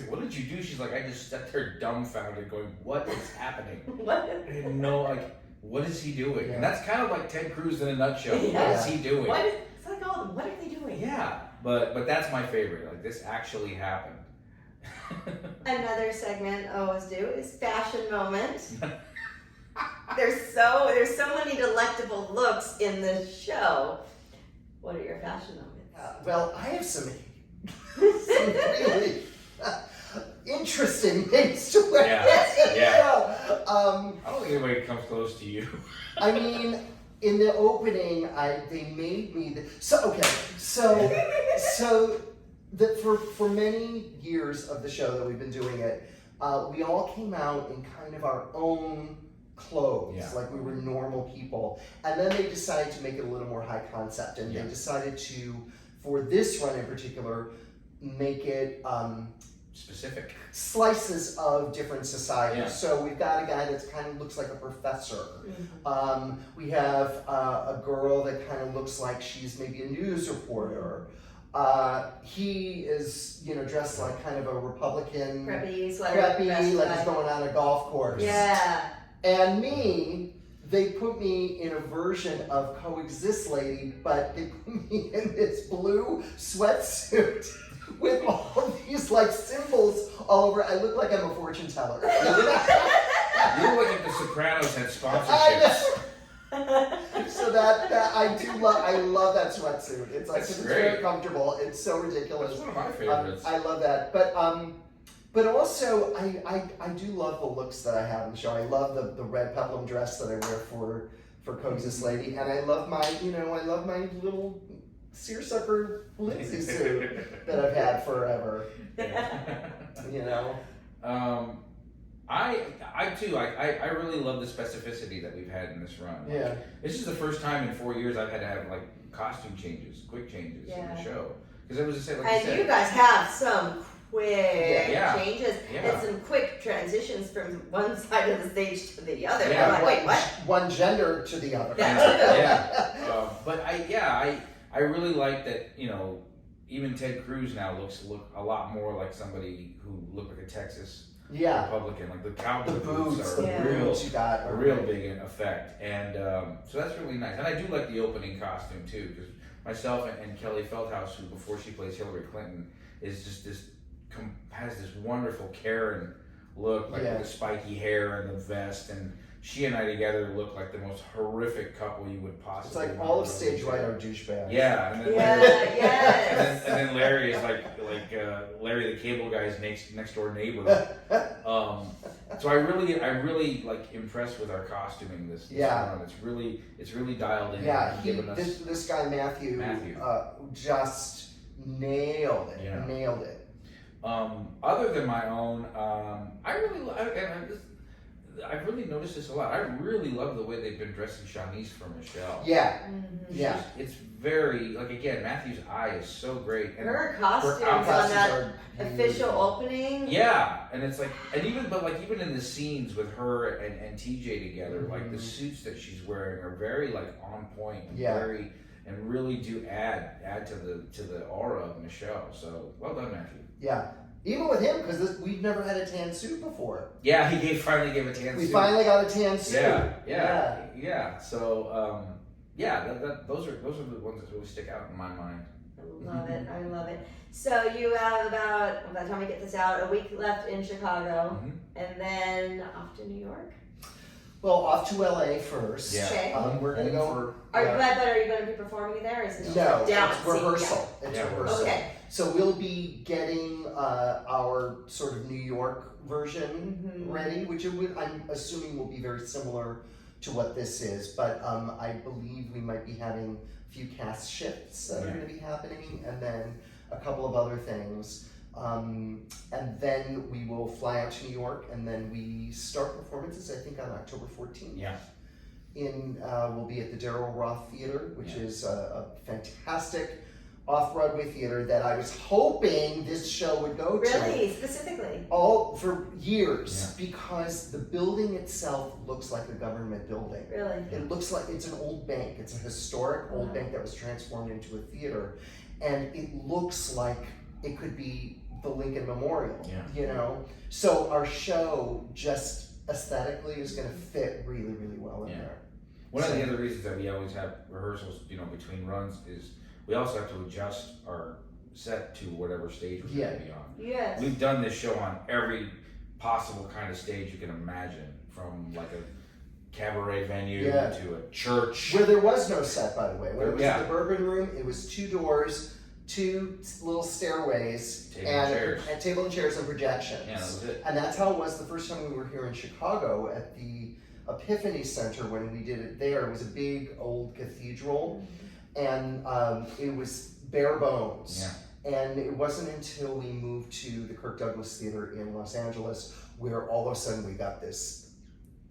"What did you do?" She's like, "I just sat there dumbfounded going, what is happening?" What? I didn't know, what is he doing? Yeah. And that's kind of like Ted Cruz in a nutshell. Yeah. What is he doing? It's like, oh, what are they doing? Yeah, but that's my favorite. Like, this actually happened. Another segment I always do is fashion moment. There's so many delectable looks in this show. What are your fashion moments? Well, I have some really interesting things to wear. Yeah. So, I don't think anybody comes close to you. I mean, in the opening, they made me so that for many years of the show that we've been doing it, we all came out in kind of our own clothes, like we were normal people, and then they decided to make it a little more high concept, and they decided to, for this run in particular, make it Specific. slices of different societies. Yeah. So we've got a guy that kind of looks like a professor. Mm-hmm. We have a girl that kind of looks like she's maybe a news reporter. He is, dressed like kind of a Republican, Preppy, sweater, preppy, vest, like tie. he's going on a golf course. Yeah. And me, they put me in a version of Coexist Lady, but they put me in this blue sweatsuit with all these like symbols all over. I look like I'm a fortune teller. You look like if The Sopranos had I sponsorships. know. So that I love that sweatsuit. It's like That's it's great. very comfortable. It's so ridiculous. That's one of my favorites. I love that. But also I do love the looks that I have in the show. I love the red peplum dress that I wear for Coexist Lady, and I love my little seersucker Lindsay suit that I've had forever. You know. I too, I really love the specificity that we've had in this run. Like, Yeah. this is the first time in 4 years I've had to have like costume changes, quick changes in the show. Because it was just like And you said, you guys have some quick Yeah. changes Yeah. and some quick transitions from one side of the stage to the other. Yeah. I'm like, wait, what? One gender to the other. Yeah. But I really like that, you know, even Ted Cruz now looks a lot more like somebody who looked like a Texas Yeah. Republican. Like the cowboy The boots, are the Yeah. boots you got. a real big effect, and so that's really nice. And I do like the opening costume too, because myself and Kelly Feldhouse, who before she plays Hillary Clinton, is just has this wonderful Karen look, like with the spiky hair and the vest, and she and I together look like the most horrific couple you would It's possibly. like all of stage right are douchebags. Yeah, and then Yes. and then Larry is like Larry the cable guy's next door neighbor. So I really like impressed with our costuming this run. It's really dialed in. Yeah, and given us, this guy Matthew. Just nailed it. Yeah. Nailed it. other than my own, I've really noticed this a lot. I really love the way they've been dressing Shanice for Michelle. Yeah. Mm-hmm. Yeah. It's very, like, again, Matthew's eye is so great. And Her costumes on Costumes that are official opening. yeah, and it's like, and even in the scenes with her and TJ together, like the suits that she's wearing are very like on point and very, and really do add to the aura of Michelle. So well done, Matthew. Yeah. Even with him, because we've never had a tan suit before. Yeah, he finally gave a tan We suit. finally got a tan suit. Yeah. So those are the ones that really stick out in my mind. I love it. So you have about, by the time we get this out, a week left in Chicago, and then off to New York. Well, off to LA first. Yeah. Okay. We're gonna go. Are you going to be performing there? Or is it just No, down it's at sea? rehearsal. It's Yeah. rehearsal. Okay. So we'll be getting our sort of New York version ready, which I'm assuming will be very similar to what this is. But I believe we might be having a few cast shifts that are going to be happening, and then a couple of other things. And then we will fly out to New York, and then we start performances, I think, on October 14th. Yeah. We'll be at the Darrell Roth Theater, which is a fantastic off-Broadway theater that I was hoping this show would go to. Really? Specifically? All for years, because the building itself looks like a government building. Really? It looks like it's an old bank. It's a historic old bank that was transformed into a theater, and it looks like it could be the Lincoln Memorial. Yeah. You know, so our show just aesthetically is going to fit really, really well in there. One of the other reasons that we always have rehearsals, between runs is we also have to adjust our set to whatever stage we're going to be on. Yes. We've done this show on every possible kind of stage you can imagine, from like a cabaret venue to a church. Where there was no set, by the way. When it was Yeah. the Bourbon Room, it was 2 doors, 2 little stairways, Table and chairs. and table and chairs and projections. Yeah, that was it. And that's how it was the first time we were here in Chicago at the Epiphany Center when we did it there. It was a big old cathedral, and it was bare bones. Yeah. And it wasn't until we moved to the Kirk Douglas Theater in Los Angeles where all of a sudden we got this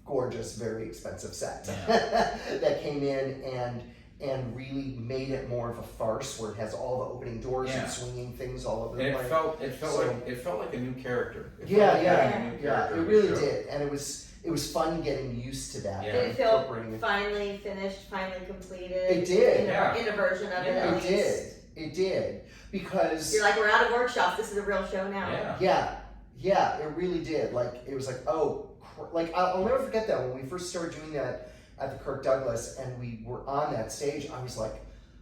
gorgeous, very expensive set that came in and really made it more of a farce, where it has all the opening doors and swinging things all over the And place. it felt like a new character. It really did, and it was fun getting used to that. Yeah. Did it feel Incorporating it. finally finished, finally completed? It did. In a version of it at least? It did, because You're like, we're out of workshops, this is a real show now. yeah, it really did. Like, it was like, I'll never forget that when we first started doing that at the Kirk Douglas and we were on that stage, I was like,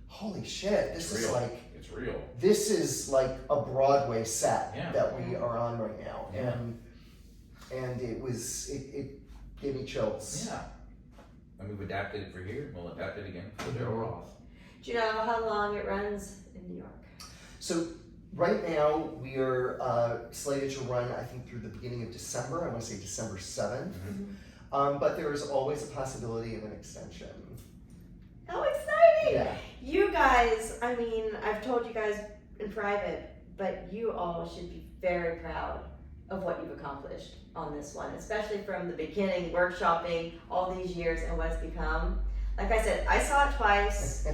holy shit, It's real. This is like a Broadway set Yeah. that we are on right now. And it was, gave me chills. Yeah. And we've adapted it for here. We'll adapt it again for Daryl Roth. Do you know how long it runs in New York? So right now we are slated to run, I think, through the beginning of December. I want to say December 7th. But there is always a possibility of an extension. How exciting! Yeah. You guys, I mean, I've told you guys in private, but you all should be very proud of what you've accomplished on this one, especially from the beginning, workshopping all these years and what it's become. Like I said, I saw it twice,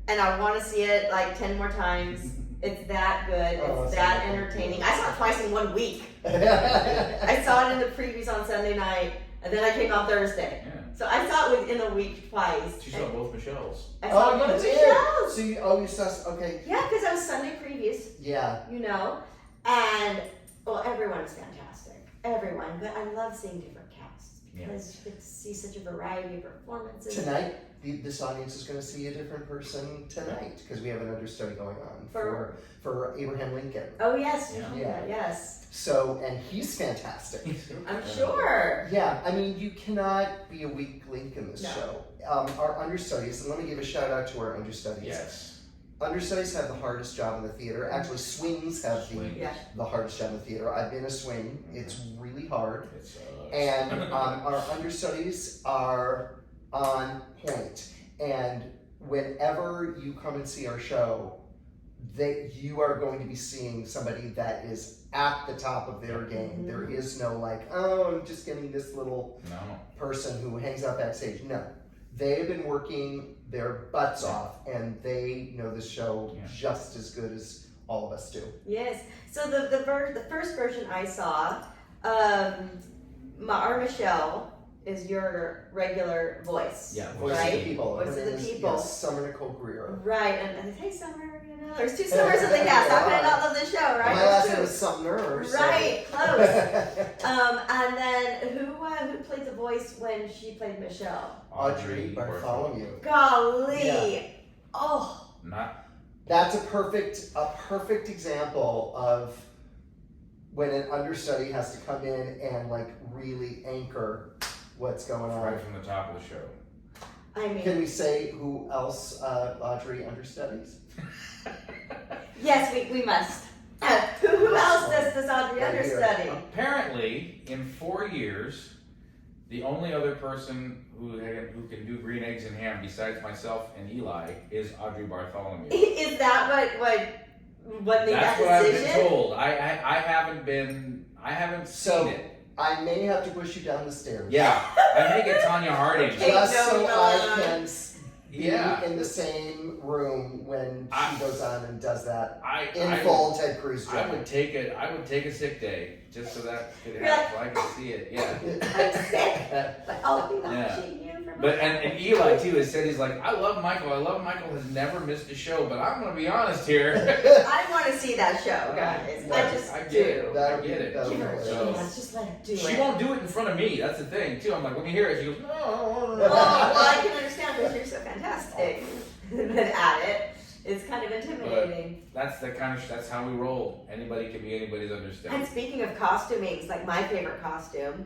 and I want to see it like 10 more times. It's that good. It's that entertaining. I saw it twice in 1 week. I saw it in the previews on Sunday night, and then I came on Thursday. Yeah. So I saw it within a week twice. She saw both Michelle's. I saw you both did? Michelle's. So you saw, okay. Yeah, because I was Sunday previews, Yeah. you know, and well, everyone is fantastic, everyone. But I love seeing different casts because you get to see such a variety of performances. Tonight, this audience is going to see a different person tonight because we have an understudy going on for Abraham Lincoln. Oh yes, Yeah. yes. So, and he's fantastic. I'm sure. Yeah, I mean, you cannot be a weak link in this show. Our understudies, and let me give a shout out to our understudies. Yes. Understudies have the hardest job in the theater. Actually, swings have Yeah. the hardest job in the theater. I've been a swing. It's really hard. It sucks. And our understudies are on point. And whenever you come and see our show, you are going to be seeing somebody that is at the top of their game. There is no like, oh, I'm just getting this little person who hangs out backstage. No. They've been working their butts off, and they know the show just as good as all of us do. Yes. So the first version I saw, our Michelle is your regular voice. Yeah, Voice right? of the People. Voice Her of name the is, People. Yes, Summer Nicole Greer. Right. And hey, Summer, you know, there's two Summers in the cast. How can I not love this show, right? My last name is Sumner. So. Right, close. And then who played the voice when she played Michelle? Audrey Bartholomew. Golly. Yeah. Oh. That's a perfect example of when an understudy has to come in and like really anchor what's going on. Right from the top of the show. I mean, Can we say who else Audrey understudies? yes, we must. Who else does Audrey Right here. understudy? Apparently, in 4 years, the only other person who can do green eggs and ham besides myself and Eli is Audrey Bartholomew. Is that what made That's that what decision? I've been told. I haven't seen it. I may have to push you down the stairs. Yeah, I may get Tanya Harding. Okay. Just No, so no. I can be Yeah. in the same room when she goes on and does that in I full Ted Cruz I job. would take a sick day just so that could You're happen, so I could see it. Yeah. I'm sick, but I'll be Yeah. watching you for But and Eli too has said, he's like, I love Michael has never missed a show, but I'm gonna be honest here. I want to see that show, guys. Yeah, I just I get do. it. That'll I get it. that'll Give her be a good. So- chance. Just let her do She it. won't do it in front of me. That's the thing too. I'm like, let me hear it. She goes, no. Well, I can understand because you're so fantastic at it. It's kind of intimidating. That's how we roll. Anybody can be anybody's understudy. And speaking of costuming, like my favorite costume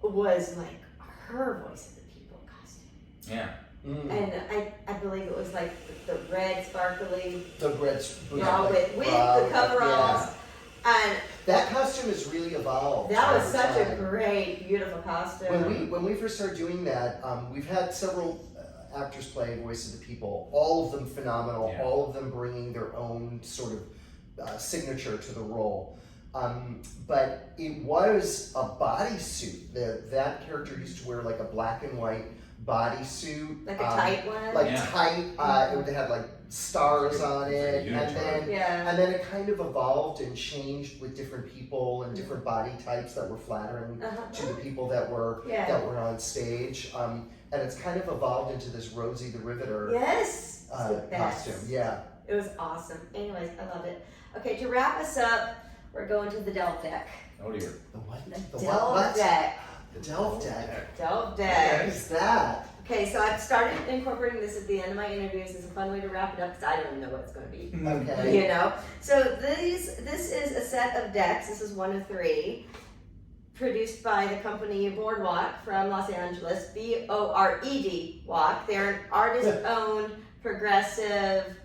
was like her Voice of the People costume. Yeah. And I believe it was like the red sparkly The red bra with the coveralls. And that costume has really evolved. that was over such a time. great, beautiful costume. When we first started doing that, we've had several actors play Voice of the People. All of them phenomenal. Yeah. All of them bringing their own sort of signature to the role. But it was a bodysuit. That character used to wear like a black and white bodysuit, Like a tight one. like Yeah. tight. It would have like stars on it, Like a and then yeah. and then it kind of evolved and changed with different people and different body types that were flattering to the people that were on stage. And it's kind of evolved into this Rosie the Riveter Yes. It's the best. costume. Yeah. It was awesome. Anyways, I loved it. Okay, to wrap us up, we're going to the Delve deck. Oh dear. The what? The The Delve what? deck. The Delve deck. Delve What deck. is that? Okay, so I've started incorporating this at the end of my interviews. It's a fun way to wrap it up because I don't even know what it's going to be. Okay. You know? So this is a set of decks. This is one of three. produced by the company Boardwalk from Los Angeles, BORED Walk. They're an artist-owned, progressive,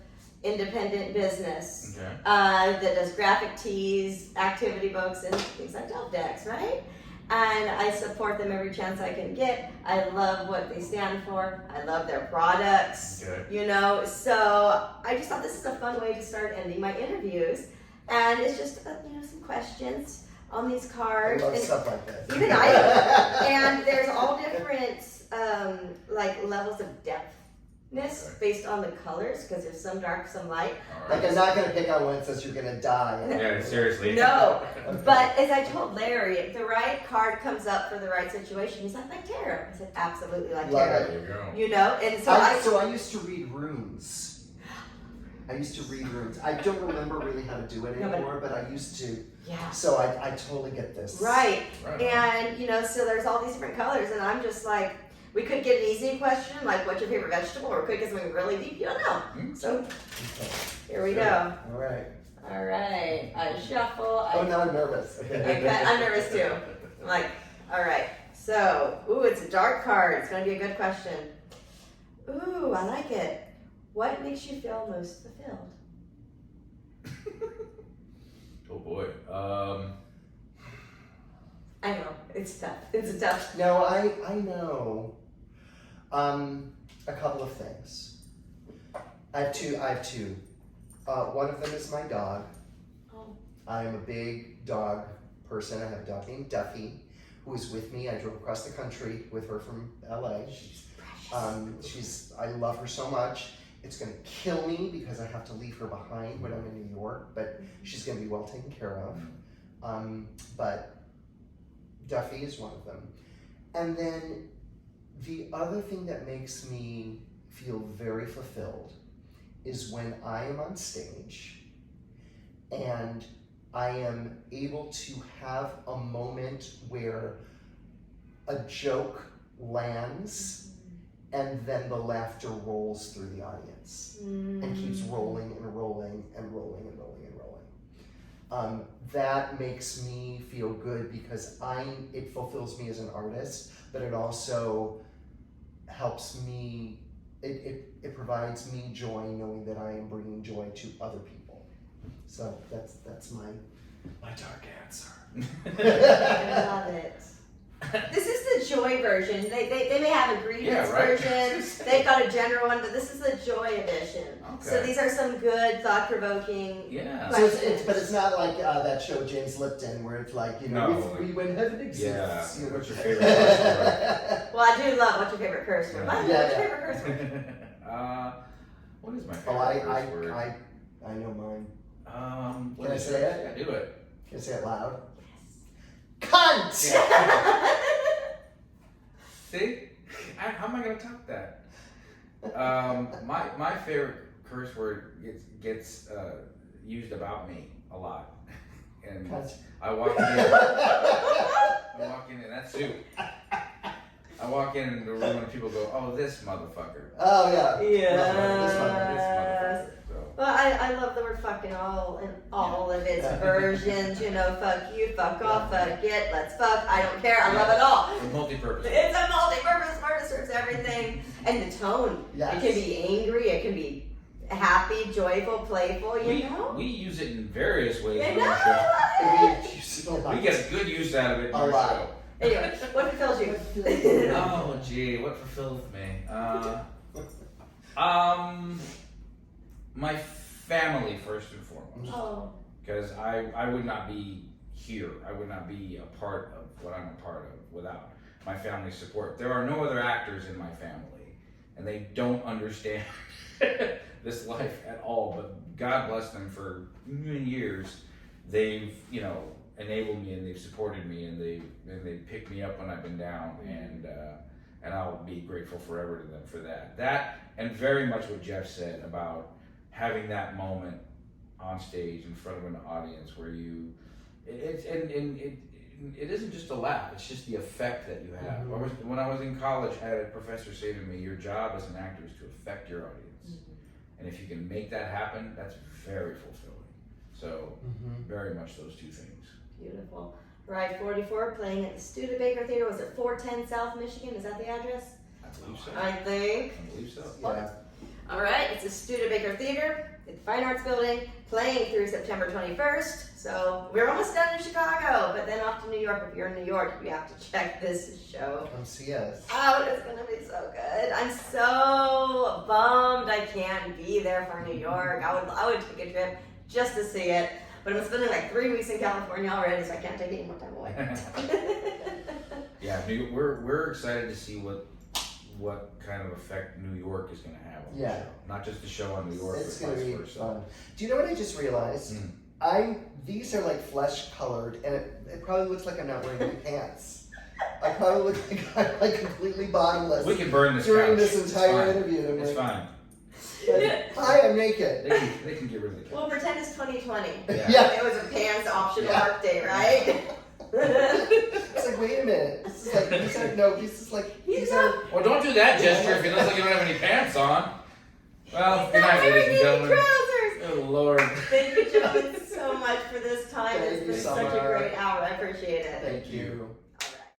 independent business that does graphic tees, activity books, and things like Delve decks, right? And I support them every chance I can get. I love what they stand for. I love their products, you know. So I just thought this is a fun way to start ending my interviews. And it's just, you know, some questions on these cards. I love stuff like this. Even I do. And there's all different, like, levels of depthness based on the colors, because there's some dark, some light. Like, I'm not going to pick on one that says you're going to die. Yeah, seriously. No, but as I told Larry, if the right card comes up for the right situation, he's like tarot. I said, absolutely like Love tarot. it. There you go. You know, and so I used to read runes. I don't remember really how to do it anymore, but I used to. Yeah. So I totally get this. Right. Right. And, you know, so there's all these different colors, and I'm just like, we could get an easy question, like, what's your favorite vegetable, or we could get something really deep, you don't know. So, Okay. here we go. All right. All right, I shuffle. Oh, now I'm nervous. I'm nervous too. I'm like, all right. So, ooh, it's a dark card. It's going to be a good question. Ooh, I like it. What makes you feel most fulfilled? Oh boy. I know, it's tough. It's tough. No, I know. A couple of things. I have two. One of them is my dog. Oh. I am a big dog person. I have a dog named Duffy, who is with me. I drove across the country with her from LA. She's precious. I love her so much. It's gonna kill me because I have to leave her behind when I'm in New York, but she's gonna be well taken care of. But Duffy is one of them. And then the other thing that makes me feel very fulfilled is when I am on stage and I am able to have a moment where a joke lands and then the laughter rolls through the audience and keeps rolling and rolling and rolling and rolling and rolling. That makes me feel good because it fulfills me as an artist, but it also helps me, it provides me joy knowing that I am bringing joy to other people. So that's my dark answer. I love it. This is the joy version. They may have a grievance version. They've got a general one, but this is the joy edition. Okay. So these are some good, thought-provoking. Yeah. So but it's not like that show James Lipton where it's like, you know, when heaven exists. Yeah. You know, What's your favorite curse Well, I do love what's your favorite curse word. What's your favorite curse word? word? What is my favorite curse word? I know mine. What Can I is say it? Yeah, do it. Can I say it loud? Cunt! See? How am I going to top that? My favorite curse word gets used about me a lot. And I walk in and that's you. I walk in the room and people go, oh, this motherfucker. Oh, yeah. Yeah. This motherfucker. So. Well, I love the word fucking all of its versions. You know, fuck you, fuck off, fuck it, let's fuck. I don't care. I love it all. A multi-purpose. It's a multi-purpose word. It serves everything. And the tone. Yes. It can be angry. It can be happy, joyful, playful. You know. We use it in various ways I on know. our show. We get a good use out of it in A our lot. show. Anyway, what fulfills you? Oh, gee, what fulfills me? My family first and foremost. Oh. Because I would not be here. I would not be a part of what I'm a part of without my family's support. There are no other actors in my family, and they don't understand this life at all. But God bless them for many years. They've, enabled me and they've supported me and they picked me up when I've been down, and I'll be grateful forever to them for that. That and very much what Jeff said about having that moment on stage in front of an audience where it isn't just a laugh, it's just the effect that you have. Mm-hmm. When I was in college, I had a professor say to me, your job as an actor is to affect your audience. And if you can make that happen, that's very fulfilling. So very much those two things. Beautiful. Ride 44 playing at the Studebaker Theater. Was it 410 South Michigan? Is that the address? I believe so. I think. I believe so. Yeah. All right, it's the Studebaker Theater at the Fine Arts Building, playing through September 21st. So we're almost done in Chicago, but then off to New York. If you're in New York, you have to check this show Come see us. out. It's gonna be so good. I'm so bummed I can't be there for New York. I would take a trip just to see it, but I'm spending like 3 weeks in California already, so I can't take any more time away. Yeah, we're excited to see what kind of effect New York is going to have on the show. Not just the show on New York, It's but going to be vice versa. fun. Do you know what I just realized? These are like flesh colored, and it probably looks like I'm not wearing any pants. I probably look like I'm like completely bottomless We can burn this during couch. this It's entire fine. interview. I'm It's like, fine. Hi, I'm naked. They can get rid of the couch. Well, pretend it's 2020. Yeah. It was a pants optional Yeah. work day, right? It's like, wait a minute. This is like these are Well, don't do that gesture if it looks like you don't have any pants on. Well, good night, Not ladies and wearing gentlemen. any trousers. Oh, Lord. Thank you, gentlemen, so much for this time. Thank It's you been so such a much. great hour. I appreciate it. Thank you.